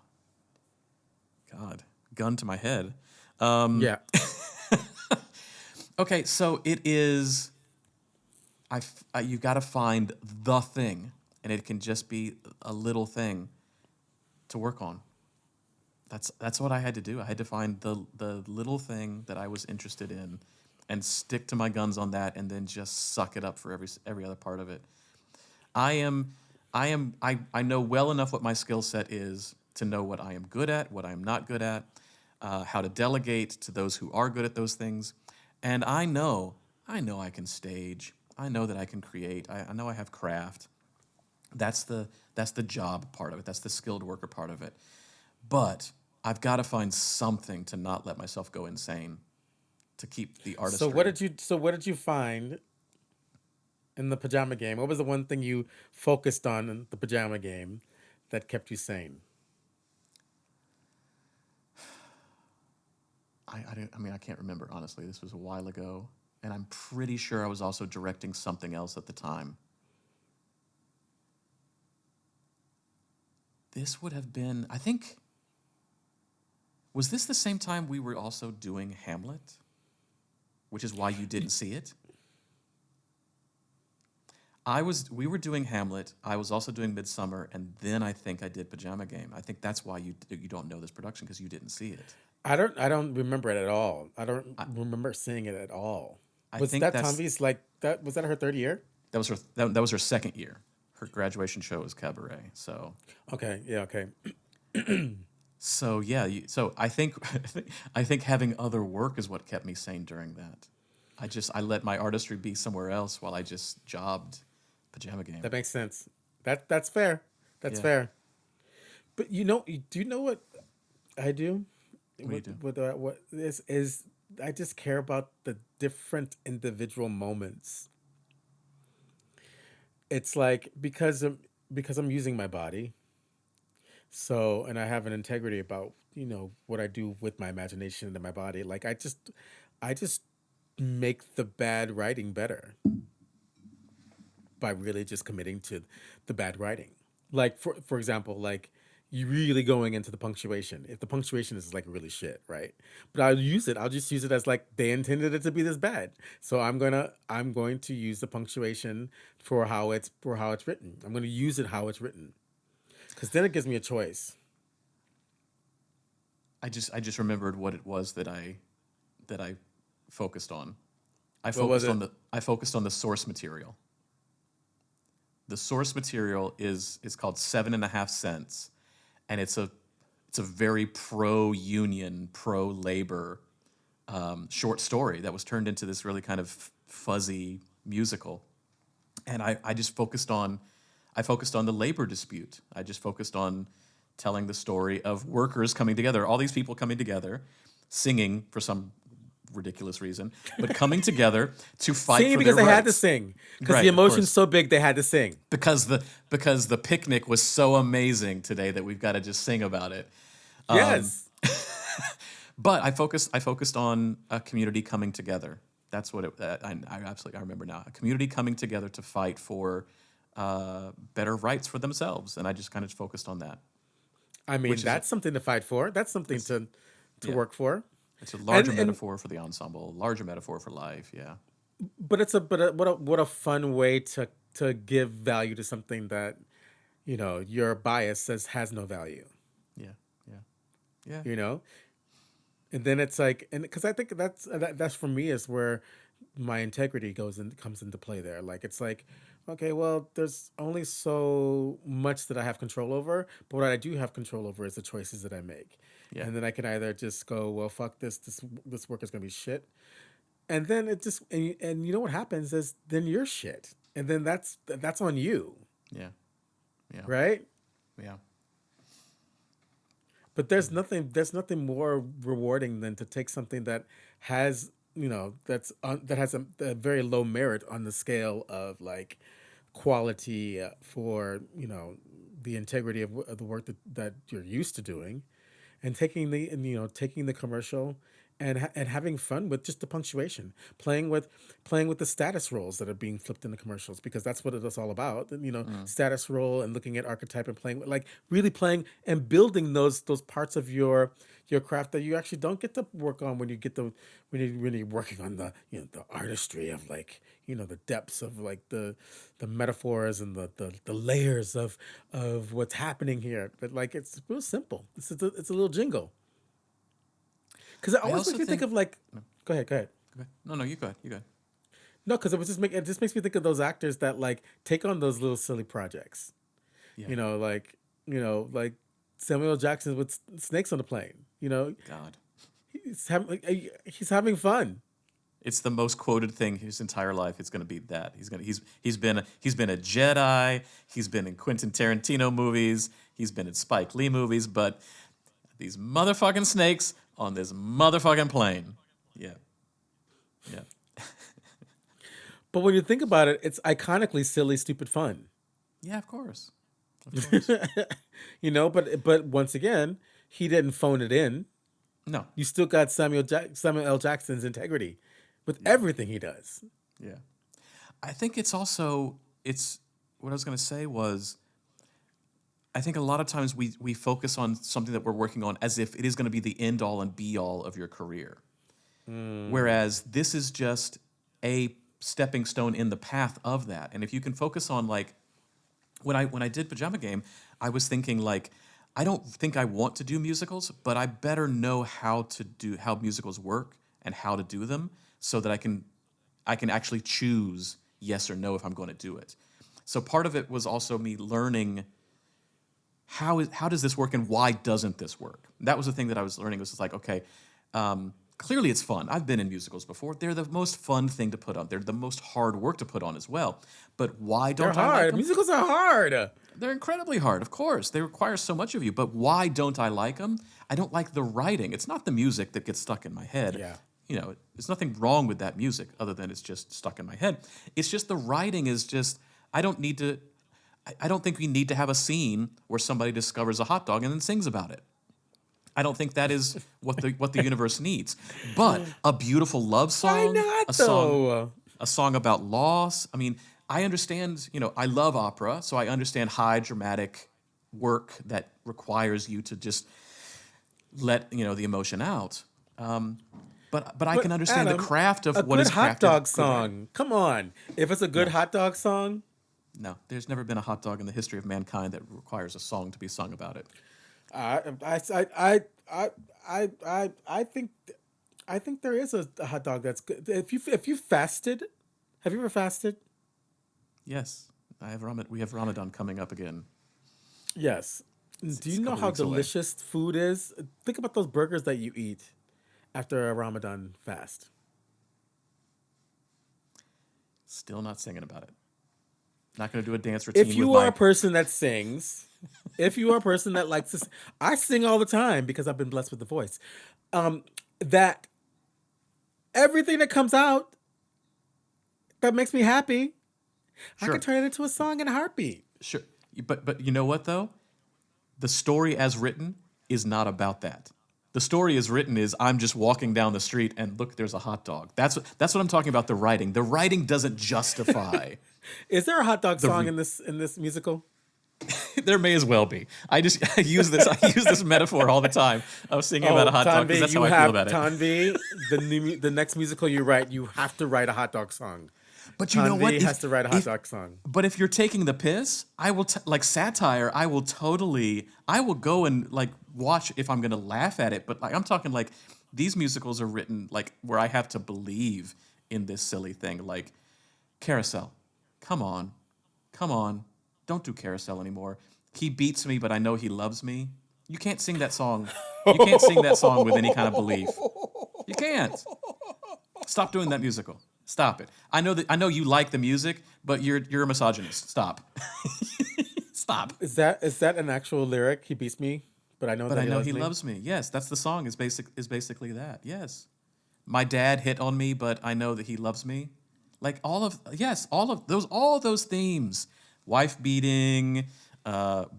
God. Gun to my head. Yeah. Okay, so it is. You've got to find the thing, and it can just be a little thing to work on. That's what I had to do. I had to find the little thing that I was interested in, and stick to my guns on that, and then just suck it up for every other part of it. I am, I know well enough what my skill set is to know what I am good at, what I am not good at, how to delegate to those who are good at those things, and I know I can stage. I know that I can create. I know I have craft. That's the job part of it. That's the skilled worker part of it. But I've got to find something to not let myself go insane to keep the So what artistry. did you so what did you find in the Pajama Game? What was the one thing you focused on in the Pajama Game that kept you sane? I can't remember honestly. This was a while ago, and I'm pretty sure I was also directing something else at the time. this would have been, I think, was this the same time we were also doing Hamlet? Which is why you didn't see it? We were doing Hamlet, I was also doing Midsummer, and then I think I did Pajama Game. I think that's why you don't know this production, because you didn't see it. I don't remember it at all. I don't I, remember seeing it at all. I Was think that that's Tanvi's like that? Was that her third year? that was her second year. Her graduation show was Cabaret. So Okay, yeah, okay. so yeah, so I think I think having other work is what kept me sane during that. I let my artistry be somewhere else while I just jobbed Pajama Game. That makes sense. That's fair. That's Yeah. fair. But do you know what I do? What do you do? What this is? I just care about the different individual moments. It's like because I'm using my body, so and I have an integrity about what I do with my imagination and my body. Like I just make the bad writing better by really just committing to the bad writing. Like for example, like you really going into the punctuation. If the punctuation is like really shit, right? But I'll just use it as like they intended it to be this bad. So I'm going to use the punctuation for how it's written. I'm gonna use it how it's written. Because then it gives me a choice. I just remembered what it was that I focused on. What was it? I focused on the source material. The source material is called 7.5 cents, and it's a very pro union, pro labor short story that was turned into this really kind of fuzzy musical. And I focused on the labor dispute. I just focused on telling the story of workers coming together, all these people coming together, singing for some ridiculous reason, but coming together to fight Singing for their because they had to rights. sing. Because the Right, of emotion's course. so big they had to sing. Because the picnic was so amazing today that we've got to just sing about it. Um, Yes. but I focused on a community coming together. That's what I remember now. A community coming together to fight for better rights for themselves, and I just kind of focused on that, I mean, which is that's something to fight for. That's something it's to yeah, work for. it's a And larger and metaphor for the ensemble, larger metaphor for life. Yeah, what a fun way to give value to something that your bias says has no value. yeah, yeah, yeah, You know, and then it's like, and because I think that's for me is where my integrity comes into play there. Like it's like, okay, well, there's only so much that I have control over, but what I do have control over is the choices that I make. yeah. And then I can either just go, well, fuck this work is gonna be shit, and then it just and you know what happens is then you're shit, and then that's on you, Yeah, yeah, right? yeah, But there's nothing more rewarding than to take something that has that has a very low merit on the scale of like quality for the integrity of the work that you're used to doing, and taking the commercial and having fun with just the punctuation, playing with the status roles that are being flipped in the commercials, because that's what it's all about. mm, Status role and looking at archetype and playing with, like really playing and building those parts of your craft that you actually don't get to work on when you're working on the artistry of like the depths of like the metaphors and the layers of what's happening here. But like it's real simple. It's a little jingle, because it I always also makes me think think. of like. Go ahead, go ahead. Okay. No, no, you go ahead. You go ahead. No, because it just makes me think of those actors that like take on those little silly projects. Yeah. Like Samuel L. Jackson with snakes on the plane. God. He's having fun. It's the most quoted thing his entire life. It's going to be that he's been a Jedi. He's been in Quentin Tarantino movies. He's been in Spike Lee movies. But these motherfucking snakes on this motherfucking plane. Yeah, yeah, But when you think about it, it's iconically silly, stupid fun. yeah. Of course, of course. But once again, he didn't phone it in. No. You still got Samuel L. Jackson's integrity with Yeah, everything he does. yeah. I think it's also it's what I was going to say was I think a lot of times we focus on something that we're working on as if it is going to be the end all and be all of your career. Whereas this is just a stepping stone in the path of that. And if you can focus on like when I did Pajama Game, I was thinking like I don't think I want to do musicals, but I better know how musicals work and how to do them so that I can actually choose yes or no if I'm going to do it. So part of it was also me learning how does this work and why doesn't this work? That was the thing that I was learning. Was just like, okay, clearly it's fun. I've been in musicals before. They're the most fun thing to put on. They're the most hard work to put on as well. But why They're don't I like hard. them? Musicals are hard. They're incredibly hard, of course. They require so much of you. But why don't I like them? I don't like the writing. It's not the music that gets stuck in my head. Yeah. You know, there's nothing wrong with that music other than it's just stuck in my head. It's just the writing is just, I don't think we need to have a scene where somebody discovers a hot dog and then sings about it. I don't think that is what the universe needs. But a beautiful love song, Why not, though? a song about loss. I mean, I understand, I love opera, so I understand high dramatic work that requires you to just let, the emotion out. But I can understand Adam, the craft of a what good is crafted. hot dog song. Come on. If it's a good hot dog song, No, there's never been a hot dog in the history of mankind that requires a song to be sung about it. I think there is a hot dog that's good. If you fasted, have you ever fasted? Yes, we have Ramadan coming up again. Yes. Do It's you a know couple how weeks away. delicious food is? Think about those burgers that you eat after a Ramadan fast. Still not singing about it. Not going to do a dance routine If you with are my... a person that sings, if you are a person that likes to, I sing all the time because I've been blessed with the voice. That everything that comes out that makes me happy, I can Sure, turn it into a song in a heartbeat. sure. But you know what, though? The story as written is not about that. The story as written is I'm just walking down the street and look, there's a hot dog. That's what I'm talking about, the writing. The writing doesn't justify... Is there a hot dog the song re- in this musical? There may as well be. I use this metaphor all the time. I was singing about a hot dog because Tanvi, that's you how I feel have about it. Tanvi. The next musical you write, you have to write a hot dog song. But you know what? Tanvi has to write a hot dog song. But if you're taking the piss, I will like satire. I will go and like watch if I'm going to laugh at it. But like I'm talking like these musicals are written like where I have to believe in this silly thing. Like Carousel, come on, don't do Carousel anymore. He beats me, but I know he loves me. You can't sing that song. You can't sing that song with any kind of belief. You can't. Stop doing that musical. Stop it. I know you like the music, but you're a misogynist. Stop. Stop. Is that an actual lyric? He beats me, but I know But that I know loves he me. loves me. Yes, that's the song. Is basically that. Yes. My dad hit on me, but I know that he loves me. Like all those themes. Wife beating,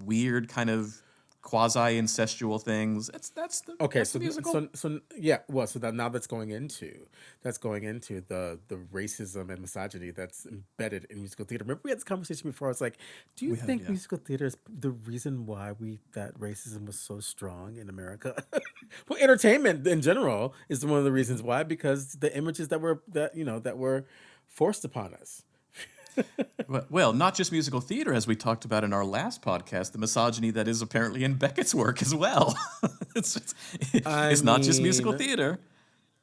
weird kind of quasi incestual things. Okay, That's the musical. yeah. Well, so that now that's going into the racism and misogyny that's embedded in musical theater. Remember we had this conversation before. I was like, do you We have, think yeah. musical theater is the reason why that racism was so strong in America? Well, entertainment in general is one of the reasons why, because the images that were forced upon us. Well, not just musical theater, as we talked about in our last podcast, the misogyny that is apparently in Beckett's work as well. it's, I it's not just musical mean, theater.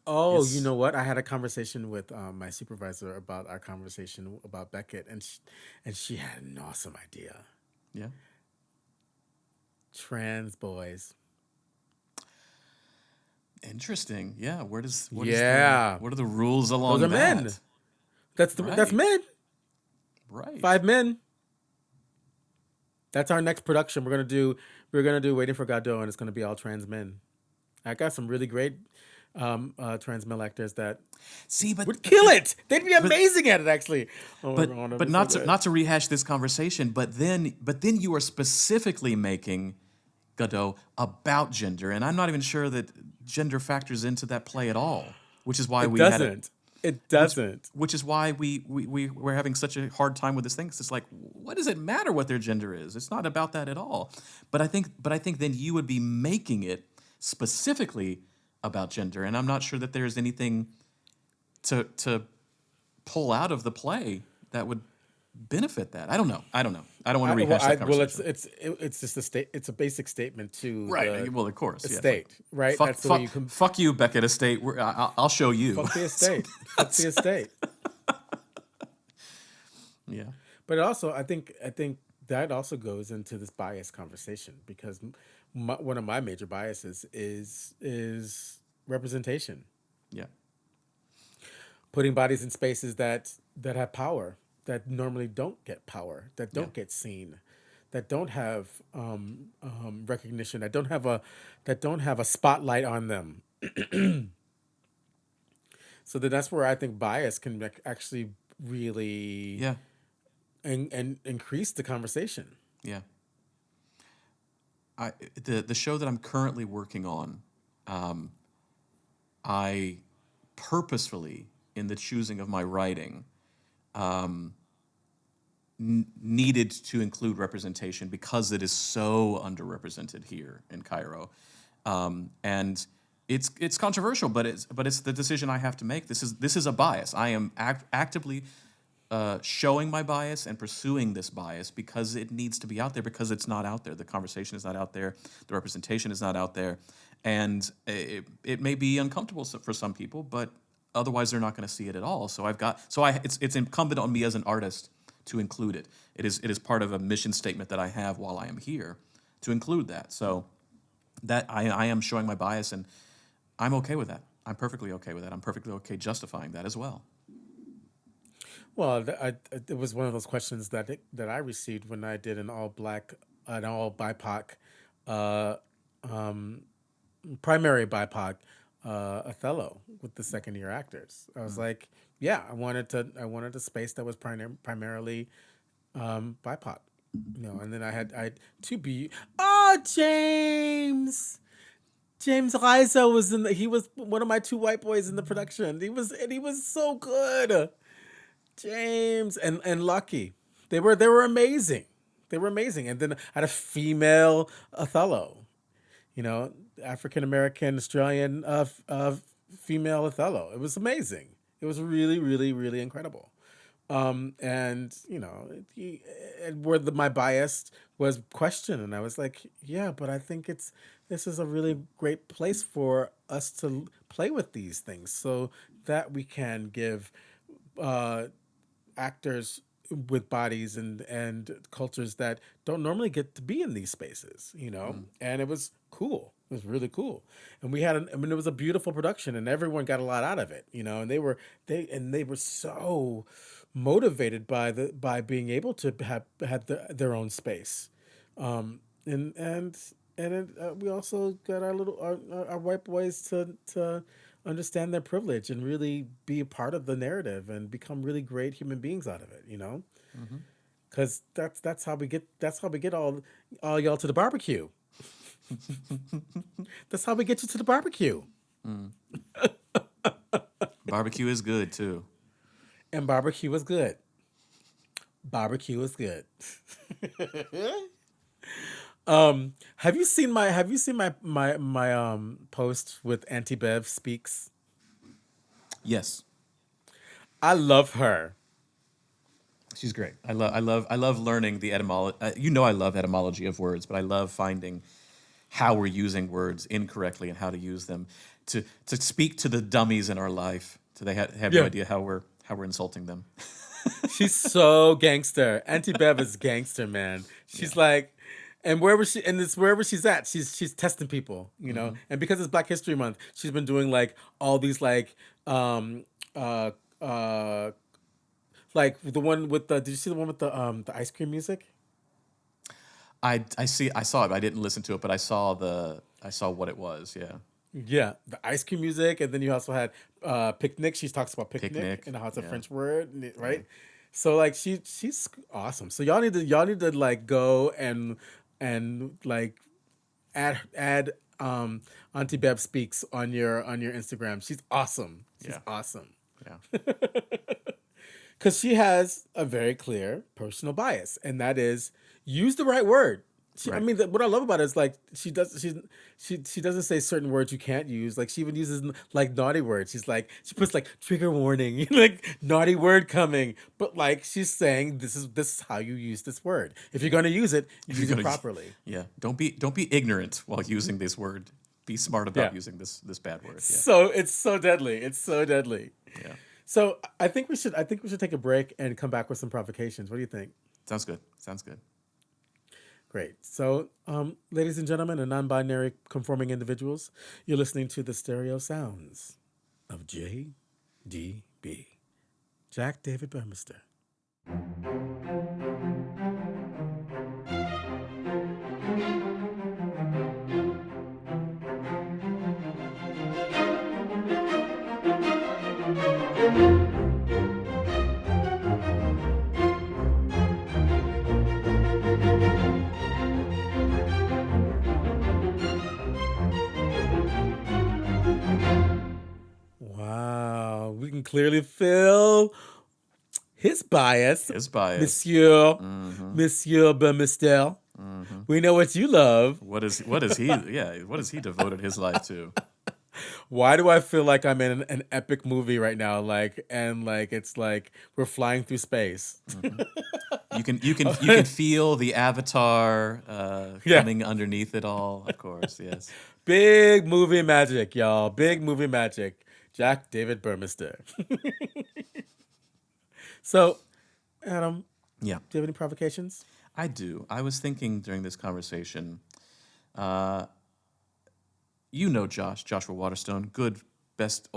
oh, you It's know what? I had a conversation with my supervisor about our conversation about Beckett, and she had an awesome idea. yeah. Trans boys. Interesting. Yeah. Yeah, what are the rules those along are men. that? That's Right. men. Right. 5 men. That's our next production. We're gonna do Waiting for Godot, and it's gonna be all trans men. I got some really great trans male actors that See, would kill it. They'd be but amazing at it, actually. Oh my but God, that'd but be so not good. to rehash this conversation, but then you are specifically making Godot about gender, and I'm not even sure that gender factors into that play at all, which is why It we had it. doesn't. It which doesn't. which is why we're having such a hard time with this thing. 'Cause it's like, what does it matter what their gender is? It's not about that at all. But I think then you would be making it specifically about gender, and I'm not sure that there's anything to pull out of the play that would benefit that. I don't know. I don't know. I don't want to rehash that Well, conversation. it's just a state. It's a basic statement to Right. the Well, of course. Yeah. It's like, estate, right? fuck, That's the way fuck, you can fuck you, Beckett Estate. I'll show you. fuck the So estate. Fuck the that's estate. yeah. But also, I think that also goes into this bias conversation because one of my major biases is representation, Yeah. putting bodies in spaces that have power, that normally don't get power, that Yeah. don't get seen, that don't have recognition, that don't have a spotlight on them. So that's where I think bias can actually really Yeah. and increase the conversation. Yeah. The show that I'm currently working on, um, I purposefully, in the choosing of my writing, needed to include representation because it is so underrepresented here in Cairo, and it's controversial, but it's the decision I have to make. This is a bias. I am actively showing my bias and pursuing this bias because it needs to be out there, because it's not out there. The conversation is not out there. The representation is not out there, and it may be uncomfortable for some people, but otherwise they're not going to see it at all. So it's incumbent on me as an artist to include it. It is part of a mission statement that I have while I am here to include that. So that I am showing my bias, and I'm okay with that. I'm perfectly okay with that. I'm perfectly okay justifying that as well. Well, it was one of those questions that I received when I did an all BIPOC, uh, um, primary BIPOC, Othello with the second year actors. I was Mm. like, yeah, I wanted a space that was primarily BIPOC, and then I had to be, oh, James Rizzo he was one of my two white boys in the production. He was so good. James and Lucky. They were amazing. They were amazing. And then I had a female Othello, you know, African American Australian female Othello. It was amazing. It was really, really, really incredible. And and where my bias was questioned, and I was like, yeah, but I think this is a really great place for us to play with these things, so that we can give uh, actors with bodies and cultures that don't normally get to be in these spaces, Mm. and it was cool. It was really cool, and I mean, it was a beautiful production, and everyone got a lot out of it, and they were so motivated by being able to have their own space, and we also got our white boys to understand their privilege and really be a part of the narrative and become really great human beings out of it. Mhm. Because that's how we get all y'all to the barbecue. That's how we get you to the barbecue. Mm. Barbecue is good too. And barbecue is good. Barbecue is good. Have you seen my post with Auntie Bev speaks? Yes, I love her. she's great. I love learning the etymology. I love etymology of words, but I love finding how we're using words incorrectly and how to use them to speak to the dummies in our life, so they have no Yeah. idea how we're insulting them. She's so gangster. Auntie Bev is gangster, man. Yeah. She's like, and it's wherever she's at, she's testing people, Hmm. And because it's Black History Month, she's been doing like all these um uh uh like the one with the. Did you see the one with the ice cream music? I saw it. But I didn't listen to it, but I saw what it was. Yeah, Yeah, the ice cream music, and then you also had picnic. She talks about picnic picnic. and how it's a Yeah, French word, yeah. right? So like she's awesome. So y'all need to like go and like add Auntie Beb speaks on your Instagram. She's awesome. She's Yeah. awesome. Yeah. Because she has a very clear personal bias, and that is use the right word. I Right. mean, what I love about it is like she doesn't say certain words you can't use. Like she even uses like naughty words. She puts like trigger warning, like naughty word coming. But like she's saying this is how you use this word. If you're gonna use it, If you're use it gonna, properly. yeah, don't be ignorant while using this word. Be smart Yeah. about using this bad word. Yeah. So it's so deadly. It's so deadly. Yeah. So I think we should take a break and come back with some provocations. What do you think? Sounds good. Sounds good. Great. So, ladies and gentlemen, and non-binary conforming individuals, you're listening to the stereo sounds of JDB, Jack David Burmeister. Wow, we can clearly feel his bias, His bias. Monsieur Burmeister. We know what you love. What is he? Yeah. What has he devoted his life to? Why do I feel like I'm in an epic movie right now? Like it's like we're flying through space. You can feel the avatar Yeah. coming underneath it all. Of course. Yes. Big movie magic, y'all. Big movie magic. Jack David Burmeister. So, Adam, Yeah. do you have any provocations? I do. I was thinking during this conversation, Joshua Waterstone, good best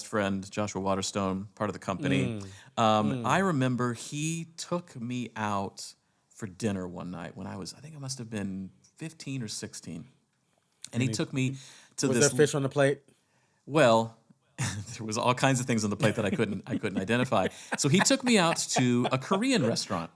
friend, Joshua Waterstone, part of the company. I remember he took me out for dinner one night when I think I must have been 15 or 16. And he took me to Was this. there fish on the plate? Well, there was all kinds of things on the plate that I couldn't identify. So he took me out to a Korean restaurant,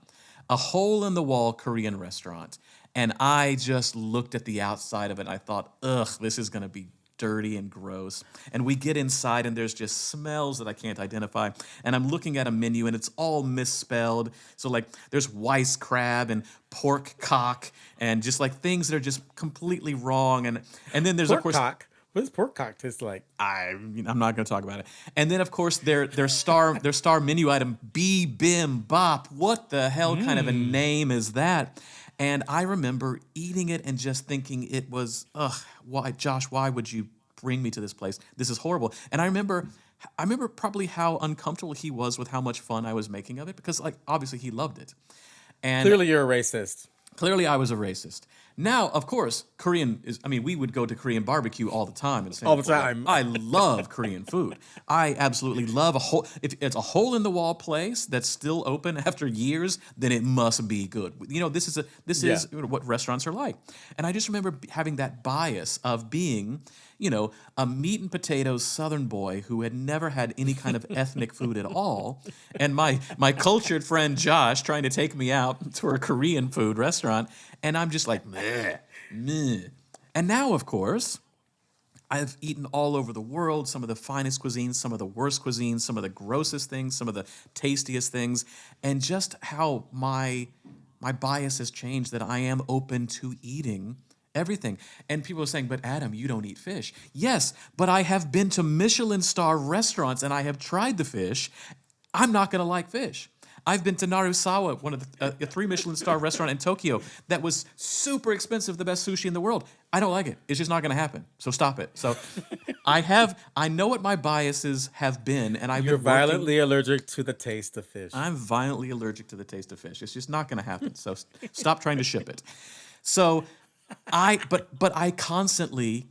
a hole-in-the-wall Korean restaurant. And I just looked at the outside of it and I thought, ugh, this is going to be dirty and gross. And we get inside and there's just smells that I can't identify. And I'm looking at a menu and it's all misspelled. So like there's Weiss crab and pork cock and just like things that are just completely wrong. And then there's Pork of course cock. What does pork cock taste like? I'm not going to talk about it. And then, of course, their star menu item, Bim Bop. What the hell kind of a name is that? And I remember eating it and just thinking it was, why, Josh? Why would you bring me to this place? This is horrible. And I remember probably how uncomfortable he was with how much fun I was making of it because, like, obviously he loved it. And Clearly, you're a racist. clearly, I was a racist. Now, of course, we would go to Korean barbecue all the time in Singapore. All the time. I love Korean food. I absolutely love if it's a hole-in-the-wall place that's still open after years, then it must be good. You know, this is what restaurants are like. And I just remember having that bias of being, you know, a meat and potatoes Southern boy who had never had any kind of ethnic food at all, and my cultured friend Josh trying to take me out to a Korean food restaurant, and I'm just like, meh, meh. And now, of course, I've eaten all over the world, some of the finest cuisines, some of the worst cuisines, some of the grossest things, some of the tastiest things, and just how my bias has changed that I am open to eating everything. And people are saying, but Adam, you don't eat fish. Yes, but I have been to Michelin star restaurants and I have tried the fish. I'm not going to like fish. I've been to Narusawa, one of a 3 Michelin star restaurant in Tokyo that was super expensive, the best sushi in the world. I don't like it. It's just not going to happen. So stop it. So I know what my biases have been, and You're violently allergic to the taste of fish. I'm violently allergic to the taste of fish. It's just not going to happen. So stop trying to ship it. So but I constantly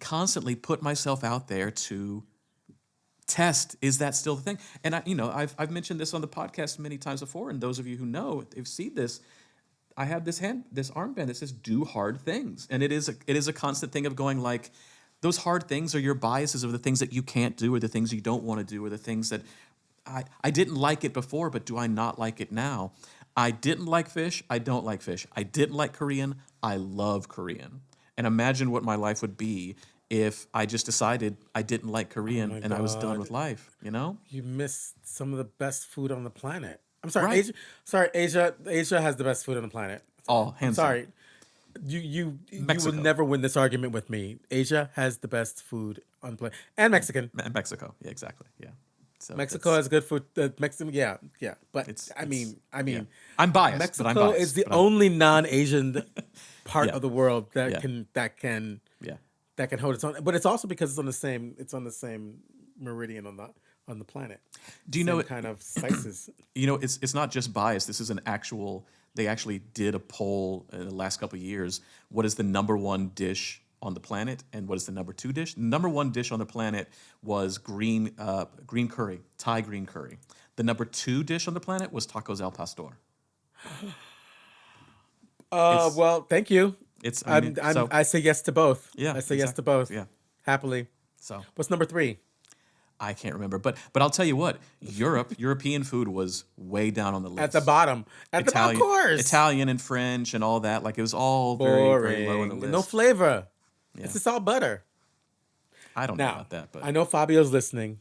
put myself out there to test, is that still the thing? And I've mentioned this on the podcast many times before, and those of you who know, have seen this, I have this armband that says do hard things. And it is a constant thing of going like, those hard things are your biases of the things that you can't do or the things you don't want to do or the things that I didn't like it before, but do I not like it now? I didn't like fish. I don't like fish. I didn't like Korean. I love Korean. And imagine what my life would be if I just decided I didn't like Oh Korean my and I was done God. with life, you know? You missed some of the best food on the planet. I'm sorry, Right. Asia. Sorry, Asia. Asia has the best food on the planet. Oh, I'm hands down. sorry. You will Mexico never win this argument with me. Asia has the best food on the planet, and Mexican. and Mexico. Yeah, exactly. Yeah. So Mexico that's has good food. Mexican, yeah, yeah. But I it's mean, I yeah. mean, I'm biased, but I'm Mexico is biased. the But I'm only non-Asian part yeah. of the world Yeah. Yeah. that can hold its own. But it's also because it's on the same meridian on the planet, Do you know same it? kind of spices. You know, it's not just bias. This is an actual. They actually did a poll in the last couple of years. What is the number one dish on the planet, and what is the number two dish? The number one dish on the planet was green curry, Thai green curry. The number two dish on the planet was tacos al pastor. It's Well, thank you. it's. I mean, so I say yes to both. yeah, I say yes to exactly. both Yeah. happily. So What's number three? I can't remember, but I'll tell you what, European food was way down on the At the list. bottom. At the bottom, of course. Italian and French and all that. Like it was all very, very low on the Boring. No list. flavor. It's Yeah. just all butter. I don't know Now, about that, but I know Fabio's listening.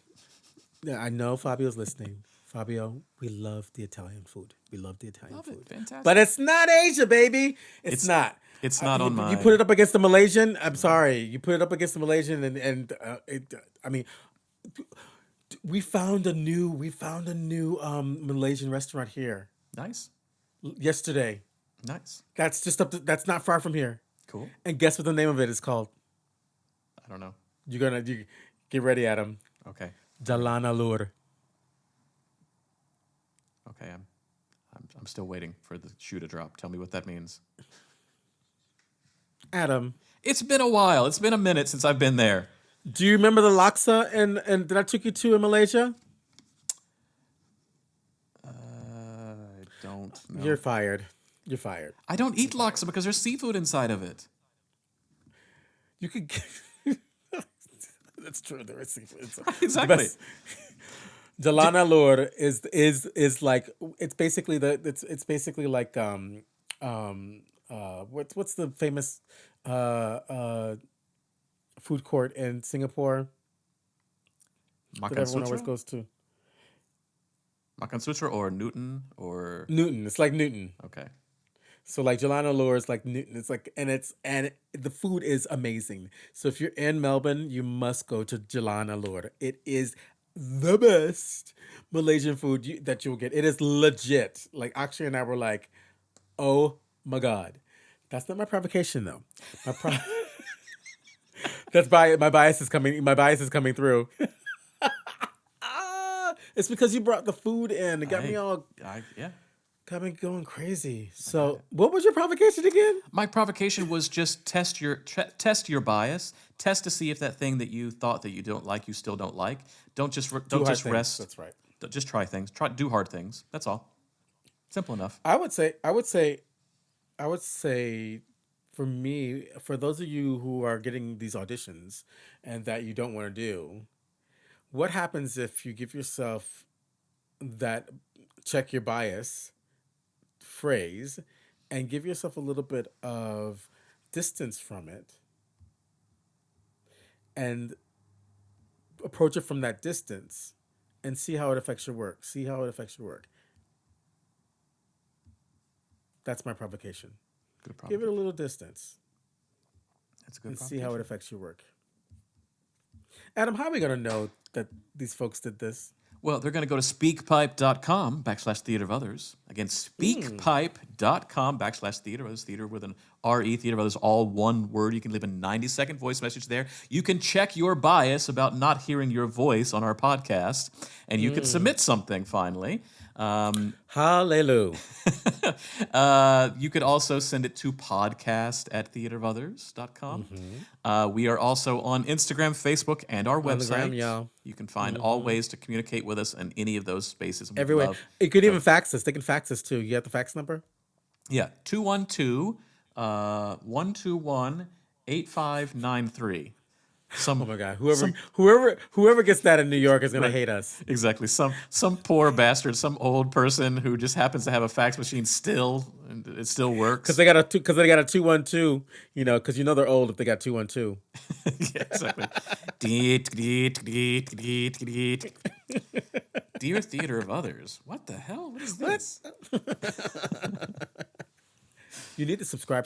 Yeah, I know Fabio's listening. Fabio, we love the Italian food. We love the Italian love it. food. But Fantastic. it's not Asia, baby. It's It's not. it's not on You put my it up against the Malaysian. I'm sorry. You put it up against the Malaysian, I mean, we found a new Malaysian restaurant here nice. yesterday. Nice. That's just that's not far from here. Cool. And guess what the name of it is called? I don't know. You get ready, Adam. Okay. Jalan Alur. Okay, I'm still waiting for the shoe to drop. Tell me what that means. Adam, It's been a while. It's been a minute since I've been there. do you remember the laksa and that I took you to in Malaysia? I don't know. You're fired. You're fired. I don't eat laksa because there's seafood inside of it. You could. That's true. There is seafood. It's the Exactly. best. Jalan Alur is like it's basically like what's the famous uh food court in Singapore that Makan everyone always Sutra? goes to? Makan Sutra or Newton or Newton. It's like Newton. okay. So like Jelano Lure is like Newton. It's like and the food is amazing. So if you're in Melbourne, you must go to Jelana Lure. It is the best Malaysian food that you'll get. It is legit. Like Akshay and I were like, oh my god. That's not my provocation though. My that's my bias is coming. My bias is coming through. It's because you brought the food in. It got me Yeah. got me going crazy. So, what was your provocation again? My provocation was just test your bias. Test to see if that thing that you thought that you don't like, you still don't like. Don't just rest. That's right. Just try things. Do hard things. That's all. Simple enough. I would say, for me, for those of you who are getting these auditions and that you don't want to do, what happens if you give yourself that check your bias phrase and give yourself a little bit of distance from it and approach it from that distance and see how it affects your work. See how it affects your work. That's my provocation. Good Give it a provocation. little distance That's a good and see how it provocation. affects your work. Adam, how are we going to know that these folks did this? Well, they're going to go to speakpipe.com/theater of others. Again, speakpipe.com/theater of others. Theater with an R-E, theater of others, all one word. You can leave a 90-second voice message there. You can check your bias about not hearing your voice on our podcast, and you can submit something finally. Hallelujah. You could also send it to podcast@theaterofothers.com. We are also on Instagram, Facebook, and our On the website. gram, y'all. You can find all ways to communicate with us in any of those spaces. And we'd Everywhere. love- You could even fax us. They can fax us too. You have the fax number? Yeah, 212-121-8593. Oh Some my God, some whoever gets that in New York is gonna right. hate us. Exactly. Some poor bastard, some old person who just happens to have a fax machine still, and it still Because works. they got a 212, because they're old if they got 212. Yeah, exactly. Deet, deet, deet, deet, deet. Dear Theater of Others. What the hell? What is What? this? You need to subscribe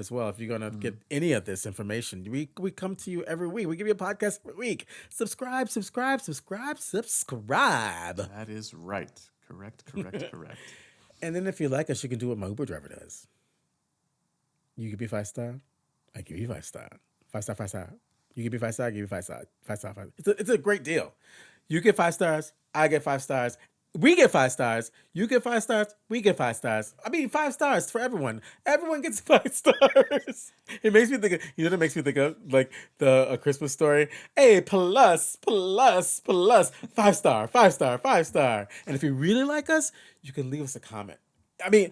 as well if you're gonna get any of this information. We come to you every week. We give you a podcast every week. Subscribe. That is right. Correct. And then if you like us, you can do what my Uber driver does. You give me 5-star, I give you 5-star. 5-star, 5-star. You give me 5-star, I give you 5-star. 5-star, 5-star. It's a great deal. You get 5 stars, I get 5 stars. We get 5 stars. You get 5 stars. We get 5 stars. I mean, 5 stars for everyone. Everyone gets 5 stars. It makes me think of, it makes me think of like a Christmas Story. Hey, plus. 5 star, 5 star, 5 star. And if you really like us, you can leave us a comment. I mean,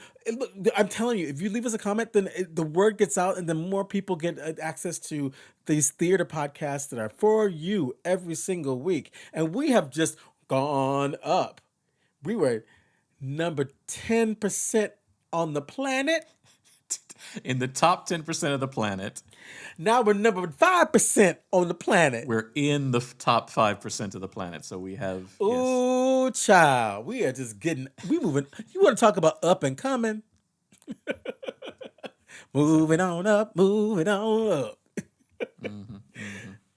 I'm telling you, if you leave us a comment, then the word gets out and then more people get access to these theater podcasts that are for you every single week. And we have just gone up. We were number 10% on the planet. In the top 10% of the planet. Now we're number 5% on the planet. We're in the top 5% of the planet. So we have. Ooh, child. We are just we moving. You want to talk about up and coming? Moving on up.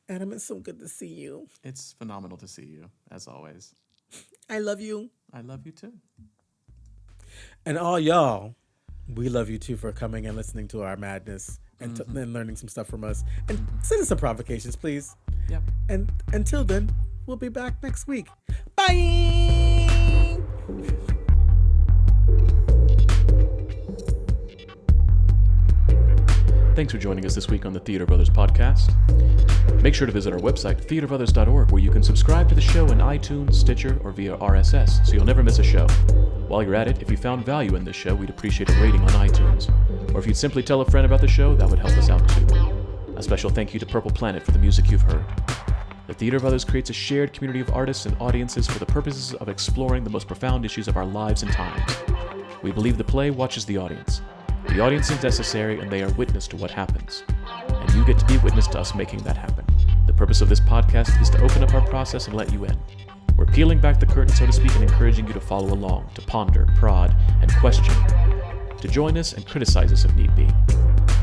Adam, it's so good to see you. It's phenomenal to see you, as always. I love you. I love you too. And all y'all, we love you too for coming and listening to our madness and, and learning some stuff from us. And send us some provocations, please. Yeah. And until then, we'll be back next week. Bye! Thanks for joining us this week on the Theater Brothers podcast. Make sure to visit our website, theaterbrothers.org, where you can subscribe to the show in iTunes, Stitcher, or via RSS, so you'll never miss a show. While you're at it, if you found value in this show, we'd appreciate a rating on iTunes. Or if you'd simply tell a friend about the show, that would help us out too. A special thank you to Purple Planet for the music you've heard. The Theater Brothers creates a shared community of artists and audiences for the purposes of exploring the most profound issues of our lives and times. We believe the play watches the audience. The audience is necessary, and they are witness to what happens. And you get to be witness to us making that happen. The purpose of this podcast is to open up our process and let you in. We're peeling back the curtain, so to speak, and encouraging you to follow along, to ponder, prod, and question, to join us and criticize us if need be.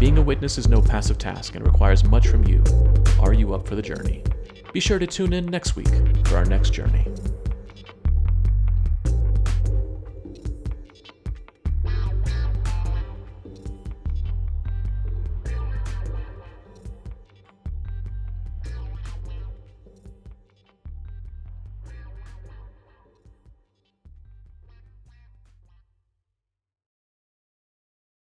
Being a witness is no passive task and requires much from you. Are you up for the journey? Be sure to tune in next week for our next journey.